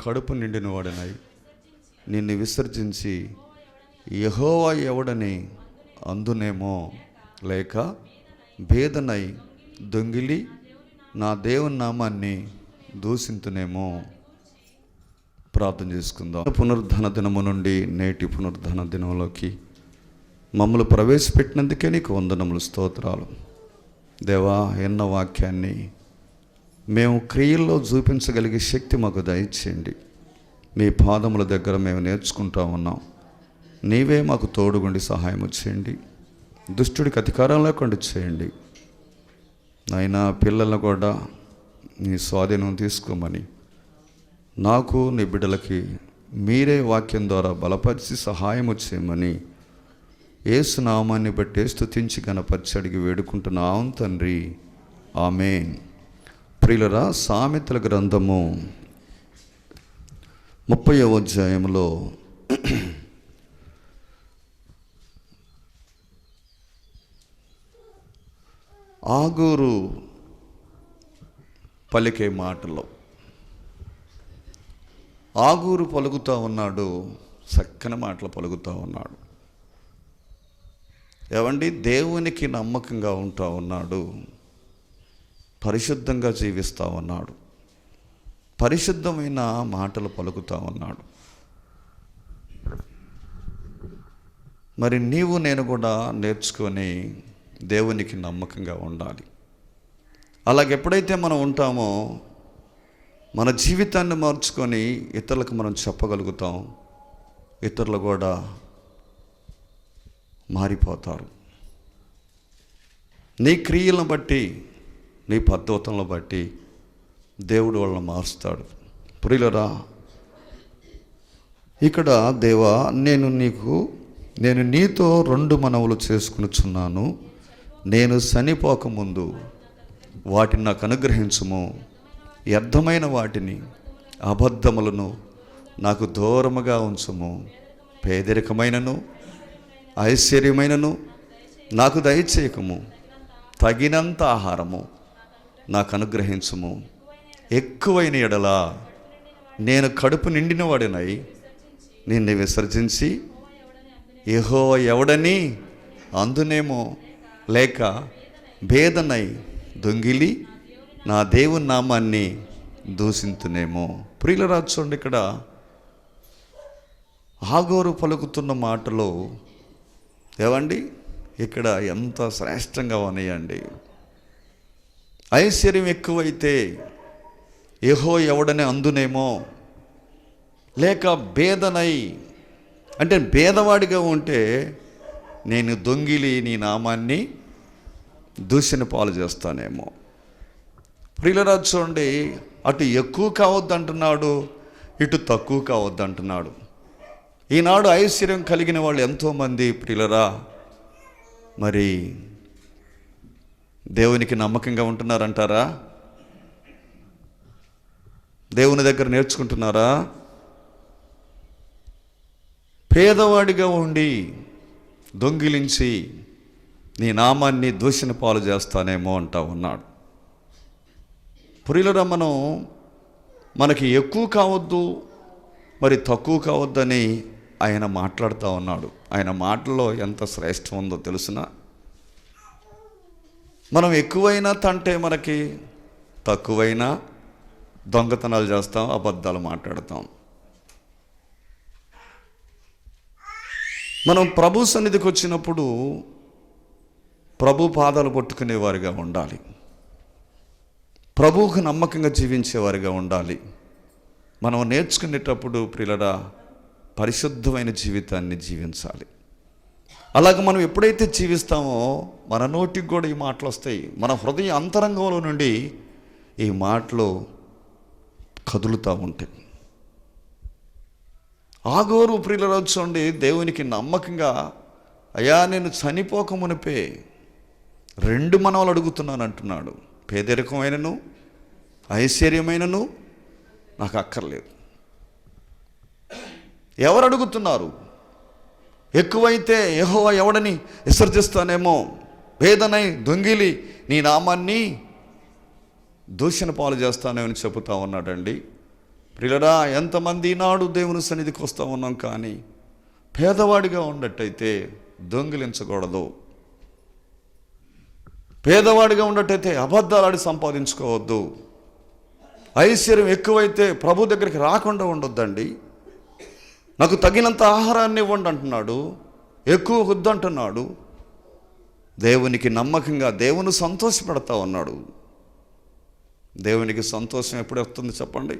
కడుపు నిండిన వాడినై నిన్ను విసర్జించి యెహోవా ఎవడని అందునేమో, లేక భేదనై దొంగిలి నా దేవుని నామాన్ని దూషింతునేమో. ప్రార్థన చేసుకుందాం. పునరుద్ధరణ దినము నుండి నేటి పునరుద్ధరణ దినంలోకి మమ్మల్ని ప్రవేశపెట్టినందుకే నీకు వందనములు, స్తోత్రాలు. దేవా, ఎన్న వాక్యాన్ని మేము క్రియల్లో చూపించగలిగే శక్తి మాకు దయచేయండి. మీ పాదముల దగ్గర మేము నేర్చుకుంటా ఉన్నాం. నీవే మాకు తోడుగుండి సహాయం చేయండి. దుష్టుడికి అధికారం లేకుండా చేయండి. నాయనా, పిల్లలను కూడా నీ స్వాధీనం తీసుకోమని, నాకు నీ బిడ్డలకి మీరే వాక్యం ద్వారా బలపరిచి సహాయము చేయమని యేసు నామాన్ని బట్టి స్తుతించి గణపరిచి అడిగి వేడుకుంటున్నాం తండ్రి, ఆమేన్. ప్రియులరా, సామెతల గ్రంథము 30వ అధ్యాయంలో ఆగూరు పలికే మాటలో ఆగూరు పలుకుతూ ఉన్నాడు, చక్కని మాటలు పలుకుతూ ఉన్నాడు. ఏవండి, దేవునికి నమ్మకంగా ఉంటా ఉన్నాడు, పరిశుద్ధంగా జీవిస్తూ ఉన్నాడు, పరిశుద్ధమైన మాటలు పలుకుతూ ఉన్నాడు. మరి నీవు నేను కూడా నేర్చుకొని దేవునికి నమ్మకంగా ఉండాలి. అలాగెప్పుడైతే మనం ఉంటామో మన జీవితాన్ని మార్చుకొని ఇతరులకు మనం చెప్పగలుగుతాం. ఇతరులు కూడా మారిపోతారు. నీ క్రియలను బట్టి, నీ పద్ధతులను బట్టి దేవుడు వాళ్ళని మారుస్తాడు. ప్రియులరా, ఇక్కడ దేవా, నేను నీతో 2 మనవులు చేసుకునిచున్నాను. నేను చనిపోకముందు వాటిని నాకు అనుగ్రహించుము. వ్యర్థమైన వాటిని, అబద్ధములను నాకు దూరముగా ఉంచుము. పేదరికమైనను ఐశ్వర్యమైనను నాకు దయచేయకము. తగినంత ఆహారము నాకు అనుగ్రహించుము. ఎక్కువైన ఎడల నేను కడుపు నిండిన వాడినై నిన్ను విసర్జించి యెహోవా ఎవడని అందునేమో, లేక భేదనై దొంగిలి నా దేవుని నామాన్ని దూషింతునేమో. ప్రియులరా, చూడండి, ఇక్కడ ఆగోరు పలుకుతున్న మాటలు ఏవండి, ఇక్కడ ఎంత శ్రేష్టంగా ఉన్నాయండి. ఐశ్వర్యం ఎక్కువైతే యెహోవా ఎవడని అందునేమో, లేక భేదనై అంటే భేదవాడిగా ఉంటే నేను దొంగిలి నీ నామాన్ని దూషణ పాలు చేస్తానేమో. ప్రియులరా, చూడండి, అటు ఎక్కువ కావద్దంటున్నాడు, ఇటు తక్కువ కావద్దంటున్నాడు. ఈనాడు ఐశ్వర్యం కలిగిన వాళ్ళు ఎంతోమంది ప్రియులరా, మరి దేవునికి నమ్మకంగా ఉంటున్నారంటారా? దేవుని దగ్గర నేర్చుకుంటున్నారా? పేదవాడిగా ఉండి దొంగిలించి నీ నామాన్ని దూషణ పాలు చేస్తానేమో అంటా ఉన్నాడు. ప్రియులరా, మనకి ఎక్కువ కావద్దు, మరి తక్కువ కావద్దని ఆయన మాట్లాడుతూ ఉన్నాడు. ఆయన మాటల్లో ఎంత శ్రేష్టం ఉందో తెలుసున. మనం ఎక్కువైనా తంటే మనకి, తక్కువైనా దొంగతనాలు చేస్తాం, అబద్ధాలు మాట్లాడతాం. మనం ప్రభు సన్నిధికి వచ్చినప్పుడు ప్రభు పాదాలు పట్టుకునేవారిగా ఉండాలి. ప్రభువుకు నమ్మకంగా జీవించేవారిగా ఉండాలి. మనం నేర్చుకునేటప్పుడు ప్రియులరా, పరిశుద్ధమైన జీవితాన్ని జీవించాలి. అలాగ మనం ఎప్పుడైతే జీవిస్తామో మన నోటికి కూడా ఈ మాటలు వస్తాయి. మన హృదయ అంతరంగంలో నుండి ఈ మాటలు కదులుతూ ఉంటాయి. ఆగోరు ప్రియులరా, చూడండి, దేవునికి నమ్మకంగా, అయ్యా నేను చనిపోక మునిపే 2 మనవలు అడుగుతున్నాను అంటున్నాడు. పేదరికమైనను ఐశ్వర్యమైనను నాకు అక్కర్లేదు. ఎవరు అడుగుతున్నారు? ఎక్కువైతే యెహోవా ఎవడని విసర్జిస్తానేమో, భేదనై దొంగిలి నీ నామాన్ని దూషణ పాలు చేస్తానేమని చెబుతా ఉన్నాడండి. ప్రియులరా, ఎంతమంది ఈనాడు దేవుని సన్నిధికి వస్తూ ఉన్నాం, కానీ పేదవాడిగా ఉన్నట్టయితే దొంగిలించకూడదు. పేదవాడిగా ఉన్నట్టయితే అబద్ధాలాడి సంపాదించుకోవద్దు. ఐశ్వర్యం ఎక్కువైతే ప్రభు దగ్గరికి రాకుండా ఉండొద్దండి. నాకు తగినంత ఆహారాన్ని ఇవ్వండి అంటున్నాడు, ఎక్కువ వద్దంటున్నాడు. దేవునికి నమ్మకంగా దేవుని సంతోషపెడతా ఉన్నాడు. దేవునికి సంతోషం ఎప్పుడు వస్తుంది చెప్పండి?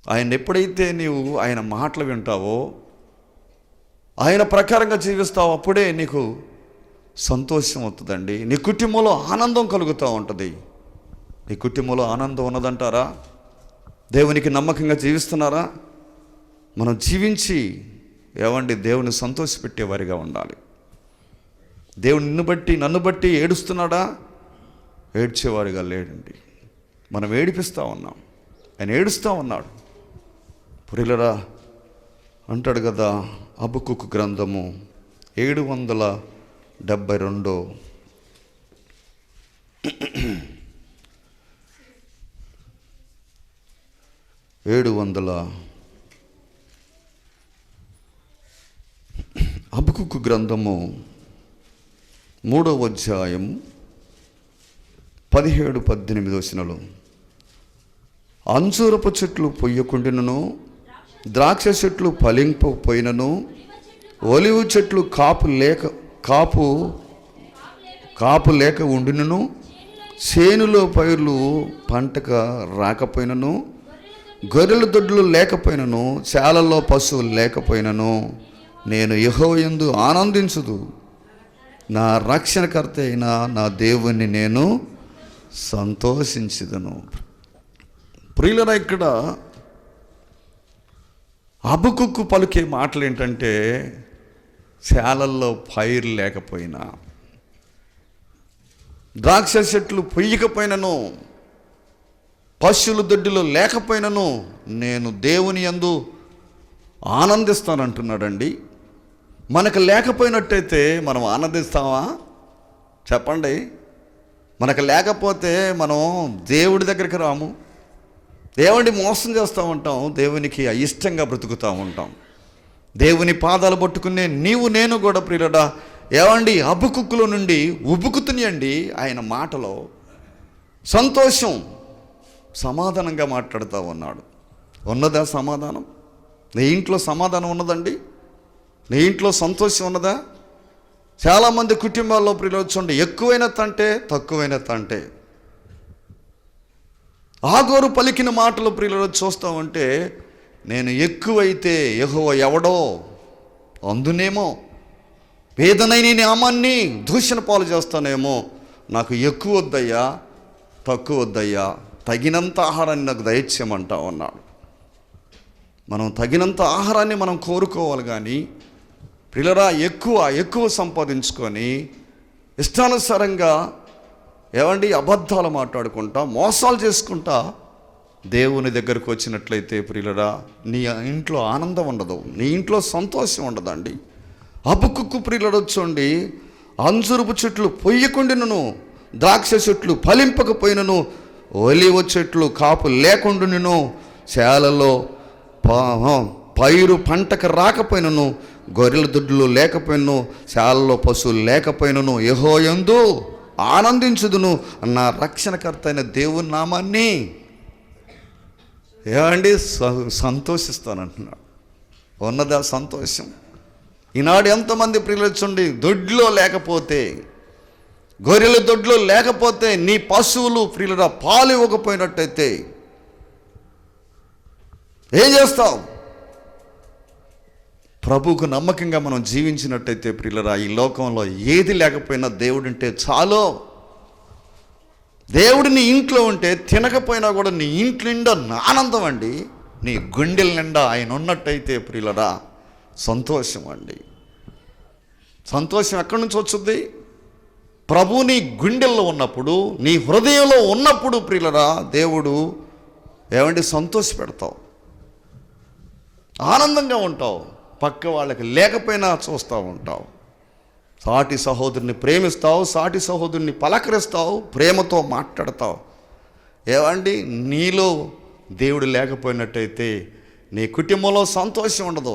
ఆయన ఎప్పుడైతే నీవు ఆయన మాటలు వింటావో, ఆయన ప్రకారంగా జీవిస్తావో, అప్పుడే నీకు సంతోషం అవుతుందండి. నీ కుటుంబంలో ఆనందం కలుగుతూ ఉంటుంది. నీ కుటుంబంలో ఆనందం ఉన్నదంటారా? దేవునికి నమ్మకంగా జీవిస్తున్నారా? మనం జీవించి దేవుని సంతోషపెట్టేవారిగా ఉండాలి. దేవుడు నన్ను బట్టి ఏడుస్తున్నాడా? ఏడ్చేవారిగా లేడండి. మనం ఏడిపిస్తూ ఉన్నాం, ఆయన ఏడుస్తూ ఉన్నాడు. ప్రియులరా, అంటాడు కదా హబక్కూకు గ్రంథము 772 హబక్కూకు గ్రంథము 3వ అధ్యాయం 17-18 వచనాలు. అంజూరపు చెట్లు పొయ్యకుండినను, ద్రాక్ష చెట్లు ఫలింపకపోయినను, ఒలివ చెట్లు కాపు లేక ఉండినను, చేనులో పైర్లు పంటక రాకపోయినను, గొర్రెల దొడ్లు లేకపోయినను, చాలలో పశువులు లేకపోయినను, నేను యెహోవాయందు ఆనందించుదు, నా రక్షణకర్త అయిన నా దేవుణ్ణి నేను సంతోషించుదును. ప్రియులరా, ఇక్కడ హబక్కూకు పలికే మాటలు ఏంటంటే, శాలల్లో పైరు లేకపోయినా, ద్రాక్ష చెట్లు పొయ్యకపోయినను, పశువుల దొడ్డిలో లేకపోయినను, నేను దేవుని యందు ఆనందిస్తానంటున్నాడండి. మనకు లేకపోయినట్టయితే మనం ఆనందిస్తామా చెప్పండి? మనకు లేకపోతే మనం దేవుడి దగ్గరికి రాము, దేవుడిని మోసం చేస్తూ ఉంటాం, దేవునికి అయిష్టంగా బ్రతుకుతూ ఉంటాం. దేవుని పాదాలు పట్టుకునే నీవు నేను కూడా ప్రియులరా హబక్కూకులో నుండి ఉబుకుతున్నాయండి. ఆయన మాటలో సంతోషం, సమాధానంగా మాట్లాడుతూ ఉన్నాడు. ఉన్నదా సమాధానం? నీ ఇంట్లో సమాధానం ఉన్నదండి? నీ ఇంట్లో సంతోషం ఉన్నదా? చాలామంది కుటుంబాల్లో ప్రియులు ఎక్కువైన తంటే తక్కువైన తంటే. ఆగోరు పలికిన మాటలు ప్రియులు చూస్తూ ఉంటే, నేను ఎక్కువైతే యెహోవా ఎవడో అందునేమో, వేదనైన నామాన్ని దూషణ పాలు చేస్తానేమో, నాకు ఎక్కువ వద్దయ్యా తక్కువ వద్దయ్యా, తగినంత ఆహారాన్ని నాకు దయచేయమంటా ఉన్నాడు. మనం తగినంత ఆహారాన్ని మనం కోరుకోవాలి, కానీ ప్రియులరా ఎక్కువ సంపాదించుకొని ఇష్టానుసారంగా అబద్ధాలు మాట్లాడుకుంటా, మోసాలు చేసుకుంటా దేవుని దగ్గరకు వచ్చినట్లయితే ప్రియులరా, నీ ఇంట్లో ఆనందం ఉండదు, నీ ఇంట్లో సంతోషం ఉండదండి. హబక్కూకు ప్రియులరా చూడండి, అంజూరపు చెట్లు పొయ్యకుండినను, ద్రాక్ష చెట్లు ఫలింపకపోయినను, ఒలివ చెట్లు కాపు లేకుండాను, చేలలో పైరు పంటకు రాకపోయినను, గొర్రెల దొడ్లు లేకపోయినను, శాలలో పశువులు లేకపోయినను, యెహోవాయందు ఆనందించుదును, నా రక్షణకర్త అయిన దేవుని నామాన్ని సంతోషిస్తానంటున్నాడు. ఉన్నదా సంతోషం? ఈనాడు ఎంతమంది ప్రియులొచ్చుండి దొడ్లో లేకపోతే, గొర్రెల దొడ్లో లేకపోతే, నీ పశువులు ప్రియులరా పాలు ఇవ్వకపోయినట్టయితే ఏం చేస్తావు? ప్రభువుకు నమ్మకంగా మనం జీవించినట్టయితే ప్రియులరా, ఈ లోకంలో ఏది లేకపోయినా దేవుడుంటే చాలు. దేవుడు నీ ఇంట్లో ఉంటే తినకపోయినా కూడా నీ ఇంట్లో నిండా ఆనందం అండి. నీ గుండెల నిండా ఆయన ఉన్నట్టయితే ప్రియులరా సంతోషం అండి. సంతోషం ఎక్కడి నుంచి వచ్చుద్ది? ప్రభు నీ గుండెల్లో ఉన్నప్పుడు, నీ హృదయంలో ఉన్నప్పుడు ప్రియులరా దేవుడు సంతోష పెడతావు, ఆనందంగా ఉంటావు. పక్క వాళ్ళకి లేకపోయినా చూస్తూ ఉంటావు. సాటి సహోదరుని ప్రేమిస్తావు, సాటి సహోదరుని పలకరిస్తావు, ప్రేమతో మాట్లాడతావు. నీలో దేవుడు లేకపోయినట్టయితే నీ కుటుంబంలో సంతోషం ఉండదు,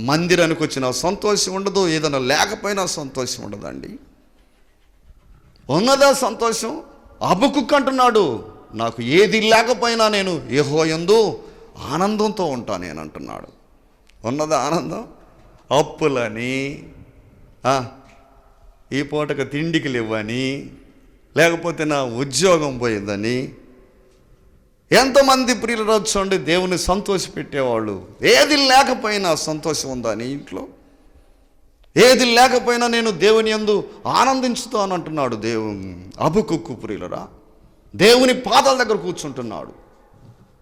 మందిరానికి వచ్చిన సంతోషం ఉండదు, ఏదైనా లేకపోయినా సంతోషం ఉండదండి. ఉన్నదా సంతోషం? హబక్కూకు అంటున్నాడు, నాకు ఏది లేకపోయినా నేను యెహోవా యందు ఆనందంతో ఉంటాను నేను అంటున్నాడు. ఉన్నదా ఆనందం? అప్పులని, ఈ పూటకు తిండికి లేవని, లేకపోతే నా ఉద్యోగం పోయిందని, ఎంతమంది ప్రియులు చూడండి దేవుని సంతోషపెట్టేవాళ్ళు. ఏది లేకపోయినా సంతోషం ఉందా నీ ఇంట్లో? ఏది లేకపోయినా నేను దేవుని యందు ఆనందించుతాను అంటున్నాడు హబక్కూకు ప్రియులరా. దేవుని పాదాల దగ్గర కూర్చుంటున్నాడు,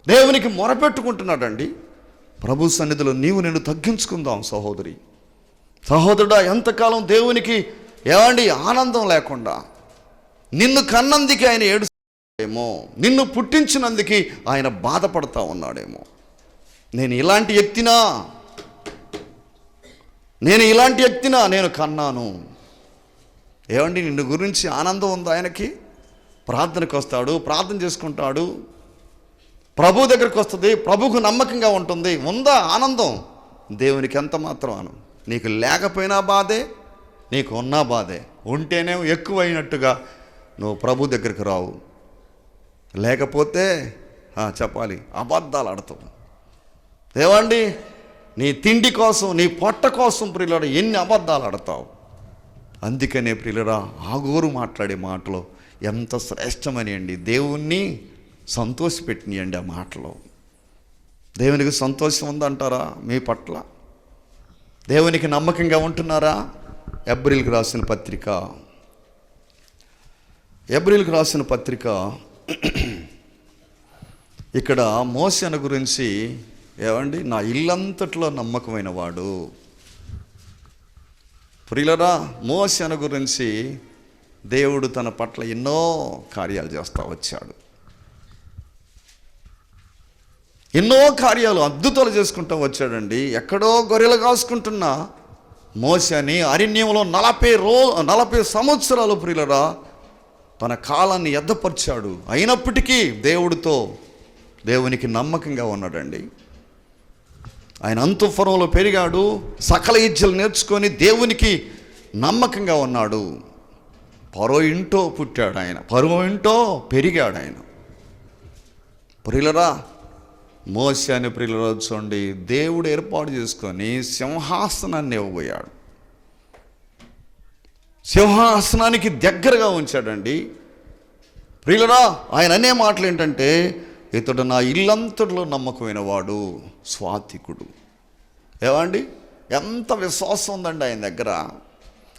దేవునికి మొరపెట్టుకుంటున్నాడండి. ప్రభు సన్నిధిలో నీవు నేను తగ్గించుకుందాం సహోదరి సహోదరుడా. ఎంతకాలం దేవునికి ఆనందం లేకుండా, నిన్ను కన్నందుకే ఆయన ఏడుస్తాడేమో, నిన్ను పుట్టించినందుకు ఆయన బాధపడతా ఉన్నాడేమో. నేను ఇలాంటి వ్యక్తినా నేను కన్నాను. నిన్ను గురించి ఆనందం ఉందా ఆయనకి? ప్రార్థనకు వస్తాడు, ప్రార్థన చేసుకుంటాడు, ప్రభు దగ్గరికి వస్తుంది, ప్రభుకు నమ్మకంగా ఉంటుంది. ఉందా ఆనందం? దేవునికి ఎంత మాత్రం నీకు లేకపోయినా బాధే, నీకు ఉన్నా బాధే. ఉంటేనే ఎక్కువైనట్టుగా నువ్వు ప్రభు దగ్గరికి రావు, లేకపోతే చెప్పాలి అబద్ధాలు ఆడతావు. నీ తిండి కోసం, నీ పొట్ట కోసం ప్రియులరా ఎన్ని అబద్ధాలు ఆడతావు. అందుకనే ప్రియులరా ఆగోరు మాట్లాడే మాటలు ఎంత శ్రేష్టమని అండి, దేవుణ్ణి సంతోషపెట్టినాయండి ఆ మాటలో. దేవునికి సంతోషం ఉందంటారా మీ పట్ల? దేవునికి నమ్మకంగా ఉంటున్నారా? ఎబ్రీయులకు రాసిన పత్రిక ఇక్కడ మోషేను గురించి నా ఇల్లంతట్లో నమ్మకమైన వాడు. ప్రియులరా మోషేను గురించి దేవుడు తన పట్ల ఎన్నో కార్యాలు చేస్తూ వచ్చాడు, ఎన్నో కార్యాలు అద్భుతాలు చేసుకుంటూ వచ్చాడండి. ఎక్కడో గొర్రెలు కాసుకుంటున్న మోషేని అరణ్యంలో 40 సంవత్సరాలు ప్రియులరా తన కాలాన్ని ఎద్దపరిచాడు. అయినప్పటికీ దేవునికి నమ్మకంగా ఉన్నాడండి. ఆయన అంతఃపురంలో పెరిగాడు, సకల విద్యలు నేర్చుకొని దేవునికి నమ్మకంగా ఉన్నాడు. ఫరో ఇంటో పుట్టాడు ఆయన, ఫరో ఇంటో పెరిగాడు ఆయన. ప్రియులరా మోషేని ప్రియులరా చూడండి దేవుడు ఏర్పాటు చేసుకొని సింహాసనాన్ని ఇవ్వబోయాడు. సింహాసనానికి దగ్గరగా ఉంచాడండి. ప్రియులరా ఆయన అనే మాటలు ఏంటంటే, ఇతడు నా ఇల్లంతటిలో నమ్మకమైన వాడు, స్వాతికుడు. ఎంత విశ్వాసం ఉందండి ఆయన దగ్గర,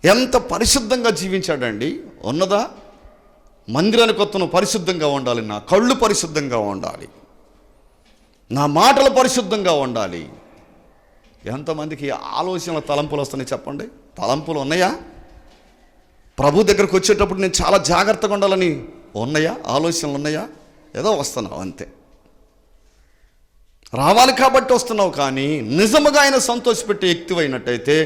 ఎంత పరిశుద్ధంగా జీవించాడండి. ఉన్నదా? మందిరానికి కొత్తను పరిశుద్ధంగా ఉండాలి, నా కళ్ళు పరిశుద్ధంగా ఉండాలి, నా మాటలు పరిశుద్ధంగా ఉండాలి. ఎంతమందికి ఆలోచనల తలంపులు వస్తున్నాయి చెప్పండి? తలంపులు ఉన్నాయా? ప్రభు దగ్గరకు వచ్చేటప్పుడు నేను చాలా జాగ్రత్తగా ఉండాలని ఉన్నాయా? ఆలోచనలు ఉన్నాయా? ఏదో వస్తున్నావు అంతే, రావాలి కాబట్టి వస్తున్నావు. కానీ నిజముగా ఆయన సంతోషపెట్టే వ్యక్తివైనట్టయితే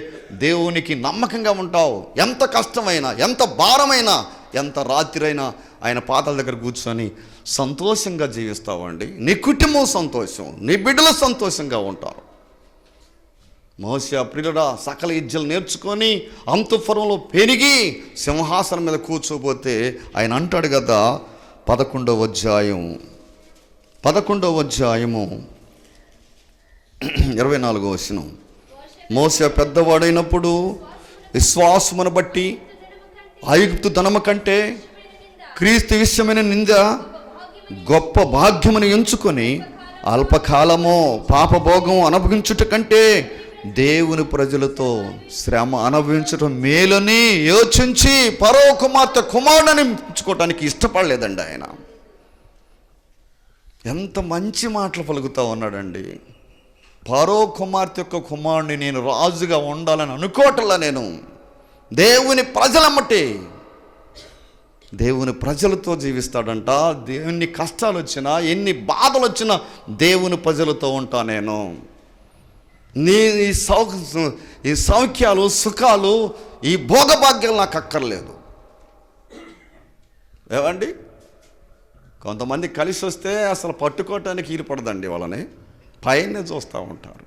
దేవునికి నమ్మకంగా ఉంటావు. ఎంత కష్టమైనా, ఎంత భారమైనా, ఎంత రాత్రైనా ఆయన పాదాల దగ్గర కూర్చొని సంతోషంగా జీవిస్తావండి. నీ కుటుంబం సంతోషం, నీ బిడ్డలు సంతోషంగా ఉంటారు. మోషే ప్రియుడా సకల విద్యలు నేర్చుకొని అంతఃపురంలో పెరిగి సింహాసనం మీద కూర్చోబోతే ఆయన అంటాడు కదా 11వ అధ్యాయము 24వ వచనం, మోషే పెద్దవాడైనప్పుడు విశ్వాసమును బట్టి ఐగుప్తు ధనము కంటే క్రీస్తు విషయమైన నింద గొప్ప భాగ్యమును ఎంచుకొని అల్పకాలము పాపభోగం అనుభవించుట కంటే దేవుని ప్రజలతో శ్రమ అనుభవించడం మేలని యోచించి ఫరో కుమారుడిని ఎంచుకోవటానికి ఇష్టపడలేదండి ఆయన. ఎంత మంచి మాటలు పలుకుతా ఉన్నాడండి. ఫరో కుమార్తె యొక్క కుమారుడిని నేను రాజుగా ఉండాలని అనుకోవటంలా, నేను దేవుని ప్రజలమ్మటే దేవుని ప్రజలతో జీవిస్తాడంట. ఎన్ని కష్టాలు వచ్చినా, ఎన్ని బాధలు వచ్చినా దేవుని ప్రజలతో ఉంటా నేను. ఈ సౌఖ్యాలు, సుఖాలు, ఈ భోగభాగ్యాలు నాకు అక్కర్లేదు. కొంతమంది కలిసి వస్తే అసలు పట్టుకోవటానికి ఈరిపడదండి, వాళ్ళని పైన చూస్తూ ఉంటారు.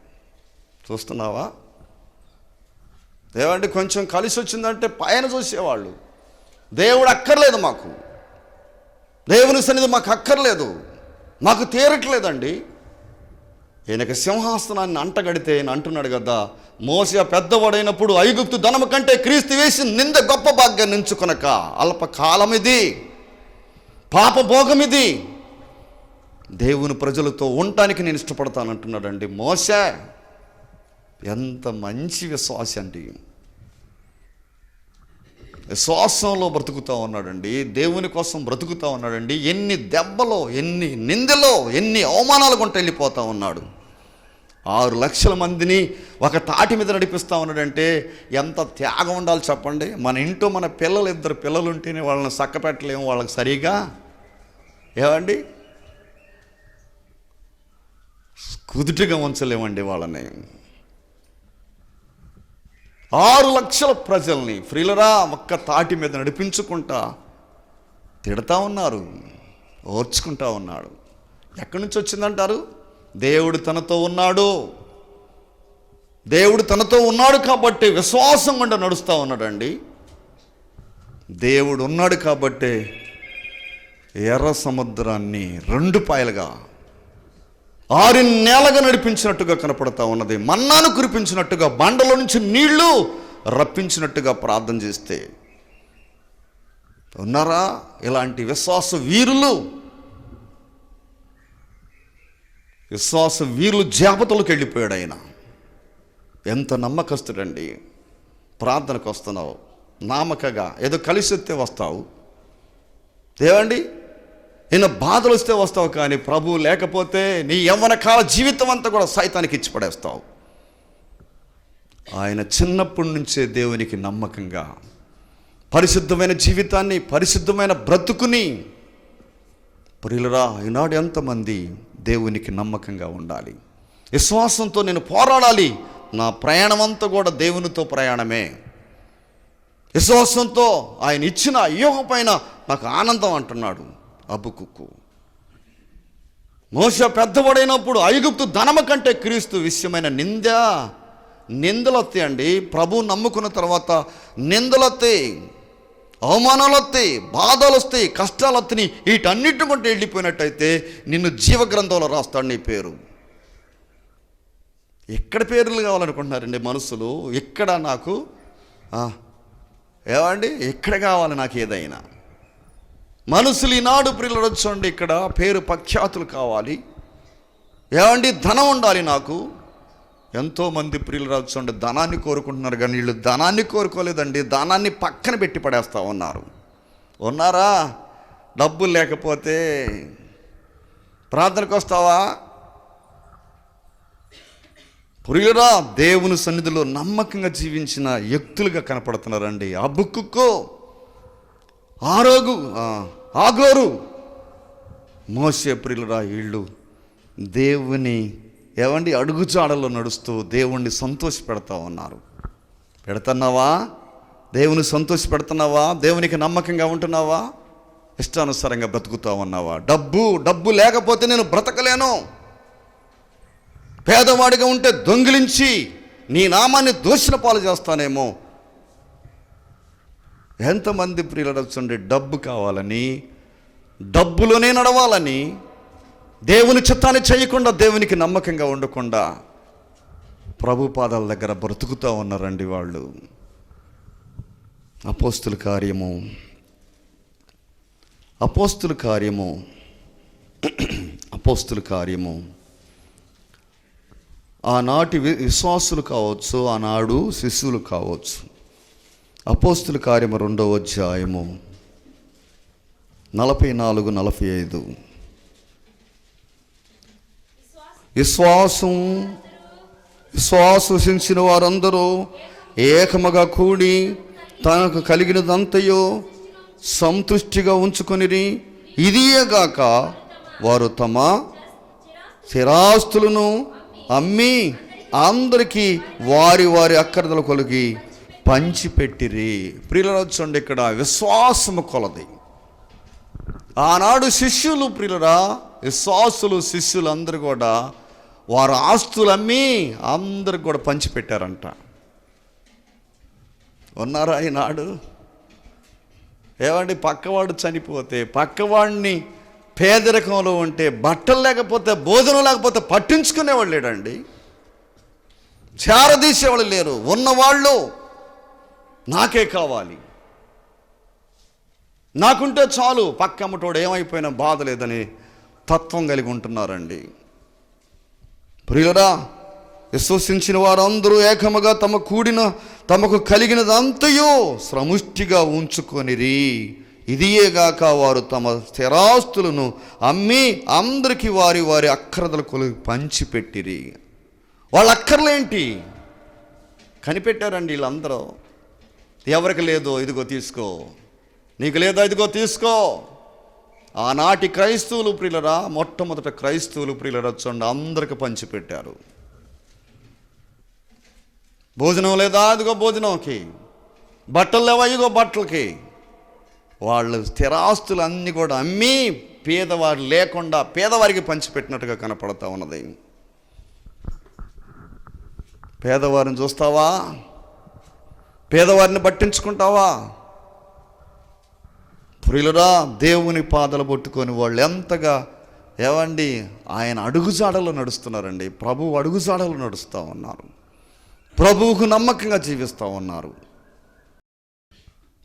చూస్తున్నావా? ఏమండి, కొంచెం కలిసి వచ్చిందంటే పైన చూసేవాళ్ళు. దేవుడు అక్కర్లేదు మాకు, దేవుని సన్నిధి మాకు అక్కర్లేదు, మాకు తీరట్లేదండి. ఈయనకి సింహాసనాన్ని అంటగడితే ఈయన అంటున్నాడు కదా, మోసే పెద్దవాడైనప్పుడు ఐగుప్తు ధనము కంటే క్రీస్తు వేసి నింద గొప్ప భాగ్యాన్ని ఎంచుకొనక అల్పకాలం ఇది, పాప భోగం ఇది, దేవుని ప్రజలతో ఉండటానికి నేను ఇష్టపడతానంటున్నాడండి మోసే. ఎంత మంచి విశ్వాసం అండి, విశ్వాసంలో బ్రతుకుతూ ఉన్నాడండి, దేవుని కోసం బ్రతుకుతూ ఉన్నాడండి. ఎన్ని దెబ్బలో, ఎన్ని నిందలో, ఎన్ని అవమానాలు కొంట వెళ్ళిపోతూ ఉన్నాడు. 6 లక్షల మందిని ఒక తాటి మీద నడిపిస్తూ ఉన్నాడంటే ఎంత త్యాగం ఉండాలి చెప్పండి. మన ఇంట్లో మన పిల్లలు, 2 పిల్లలు ఉంటేనే వాళ్ళని చక్కపెట్టలేము, వాళ్ళకి సరిగా ఏమండి కుదుటిగా ఉంచలేమండి వాళ్ళని. 6 లక్షల ప్రజల్ని ఫ్రీలరా ఒక్క తాటి మీద నడిపించుకుంటా తిడతా ఉన్నారు, ఓర్చుకుంటా ఉన్నాడు. ఎక్కడి నుంచి వచ్చిందంటారు? దేవుడు తనతో ఉన్నాడు, దేవుడు తనతో ఉన్నాడు కాబట్టి విశ్వాసం గుండా నడుస్తూ ఉన్నాడండి. దేవుడు ఉన్నాడు కాబట్టి ఎర్ర సముద్రాన్ని 2 పాయలుగా 6 నెలలుగా నడిపించినట్టుగా కనపడతా ఉన్నది. మన్నాను కురిపించినట్టుగా, బండలో నుంచి నీళ్లు రప్పించినట్టుగా ప్రార్థన చేస్తే ఉన్నారా ఇలాంటి విశ్వాస వీరులు? విశ్వాస వీరులు జాబితాలకు వెళ్ళిపోయాడు ఆయన. ఎంత నమ్మకస్తుడండి. ప్రార్థనకు వస్తున్నావు, నామకగా ఏదో కలిసి వస్తే వస్తావు, ఏవండి నిన్న బాధలు వస్తే వస్తావు, కానీ ప్రభువు లేకపోతే నీ యవ్వన కాల జీవితం అంతా కూడా సైతానికి ఇచ్చి పడేస్తావు. ఆయన చిన్నప్పటి నుంచే దేవునికి నమ్మకంగా పరిశుద్ధమైన జీవితాన్ని, పరిశుద్ధమైన బ్రతుకుని, ప్రియులరా ఈనాడు ఎంతమంది దేవునికి నమ్మకంగా ఉండాలి, విశ్వాసంతో నేను పోరాడాలి, నా ప్రయాణం అంతా కూడా దేవునితో ప్రయాణమే, విశ్వాసంతో ఆయన ఇచ్చిన యోగం పైన నాకు ఆనందం అంటున్నాడు హబక్కూకు. మోషే పెద్దవాడైనప్పుడు ఐగుప్తు ధనము కంటే క్రీస్తు విషయమైన నిందలు వస్తాయండి. ప్రభువు నమ్ముకున్న తర్వాత నిందలు వస్తాయి, అవమానాలు వస్తాయి, బాధలు వస్తాయి, కష్టాలు వస్తాయి. వీటన్నిటి కొంటే వెళ్ళిపోయినట్టయితే నిన్ను జీవగ్రంథంలో రాస్తాడు నీ పేరు. ఎక్కడ పేర్లు కావాలనుకుంటున్నారండి మనుషులు? ఎక్కడ నాకు ఏమండి ఎక్కడ కావాలి నాకు ఏదైనా? మనుషులు ఈనాడు ప్రియులు వచ్చండి, ఇక్కడ పేరు ప్రఖ్యాతులు కావాలి, ఏమండి ధనం ఉండాలి నాకు. ఎంతోమంది ప్రియులు వచ్చండి ధనాన్ని కోరుకుంటున్నారు, కానీ వీళ్ళు ధనాన్ని కోరుకోలేదండి, ధనాన్ని పక్కన పెట్టి పడేస్తూ ఉన్నారు. ఉన్నారా? డబ్బులు లేకపోతే ప్రార్థనకు వస్తావా? ప్రియులరా దేవుని సన్నిధిలో నమ్మకంగా జీవించిన వ్యక్తులుగా కనపడుతున్నారండి. హబక్కూకు, ఆగోరు, మోషే, ప్రియులరా వీళ్ళు దేవుని ఏవండి అడుగుజాడల్లో నడుస్తూ దేవుణ్ణి సంతోష పెడతా ఉన్నారు. పెడుతున్నావా? దేవుని సంతోష పెడుతున్నావా? దేవునికి నమ్మకంగా ఉంటున్నావా? ఇష్టానుసారంగా బ్రతుకుతా ఉన్నావా? డబ్బు లేకపోతే నేను బ్రతకలేను, పేదవాడిగా ఉంటే దొంగిలించి నీ నామాన్ని దోషణ పాలు చేస్తానేమో. ఎంతమంది ప్రియులు చూడండి డబ్బు కావాలని, డబ్బులోనే నడవాలని, దేవుని చిత్తాన్ని చేయకుండా, దేవునికి నమ్మకంగా ఉండకుండా ప్రభు పాదాల దగ్గర బ్రతుకుతూ ఉన్నారండి వాళ్ళు. అపోస్తుల కార్యము ఆనాటి విశ్వాసులు కావచ్చు, ఆనాడు శిశువులు కావచ్చు. అపోస్తుల కార్యము 2వ అధ్యాయము 44-45. విశ్వాసించిన వారందరూ ఏకముగా కూడి తనకు కలిగినదంతయో సంతృష్టిగా ఉంచుకొనిరి. ఇదియేగాక వారు తమ స్థిరాస్తులను అమ్మి అందరికీ వారి వారి అక్కరదల కొలిగి పంచిపెట్టిరి. ప్రియులను చూడండి, ఇక్కడ విశ్వాసము కొలది. ఆనాడు శిష్యులు ప్రియులరా, విశ్వాసులు శిష్యులు అందరూ కూడా వారు ఆస్తులు అమ్మి అందరికి కూడా పంచిపెట్టారంట. ఉన్నారా ఈనాడు? ఏమండి, పక్కవాడు చనిపోతే, పక్కవాడిని పేదరికంలో ఉంటే, బట్టలు లేకపోతే, భోజనం లేకపోతే పట్టించుకునేవాళ్ళు లేడండి, చేరదీసేవాళ్ళు లేరు. ఉన్నవాళ్ళు నాకే కావాలి, నాకుంటే చాలు, పక్కమ్మటోడు ఏమైపోయినా బాధ లేదని తత్వం కలిగి ఉంటున్నారండి. ప్రియులరా, విశ్వసించిన వారందరూ ఏకముగా తమకు కలిగినదంతయు శ్రముష్టిగా ఉంచుకొనిరి. ఇదియేగాక వారు తమ స్థిరాస్తులను అమ్మి అందరికీ వారి వారి అక్కరదల కొలిగి పంచిపెట్టిరి. వాళ్ళ అక్కర్లేంటి కనిపెట్టారండి వీళ్ళందరూ. ఎవరికి లేదో ఇదిగో తీసుకో, నీకు లేదా ఇదిగో తీసుకో. ఆనాటి క్రైస్తవులు ప్రియులరా, మొట్టమొదట క్రైస్తవులు ప్రియులరా చూడండి, అందరికి పంచిపెట్టారు. భోజనం లేదా ఇదిగో భోజనంకి, బట్టలు లేవా ఇదిగో బట్టలకి. వాళ్ళు స్థిరాస్తులు అన్నీ కూడా అమ్మి పేదవారు లేకుండా పేదవారికి పంచిపెట్టినట్టుగా కనపడతా ఉన్నది. పేదవారిని చూస్తావా? పేదవారిని పట్టించుకుంటావా? ప్రియులరా, దేవుని పాదలు పట్టుకొని వాళ్ళు ఎంతగా ఏవండి ఆయన అడుగుజాడలో నడుస్తున్నారండి. ప్రభువు అడుగుజాడలో నడుస్తూ ఉన్నారు, ప్రభువుకు నమ్మకంగా జీవిస్తూ ఉన్నారు.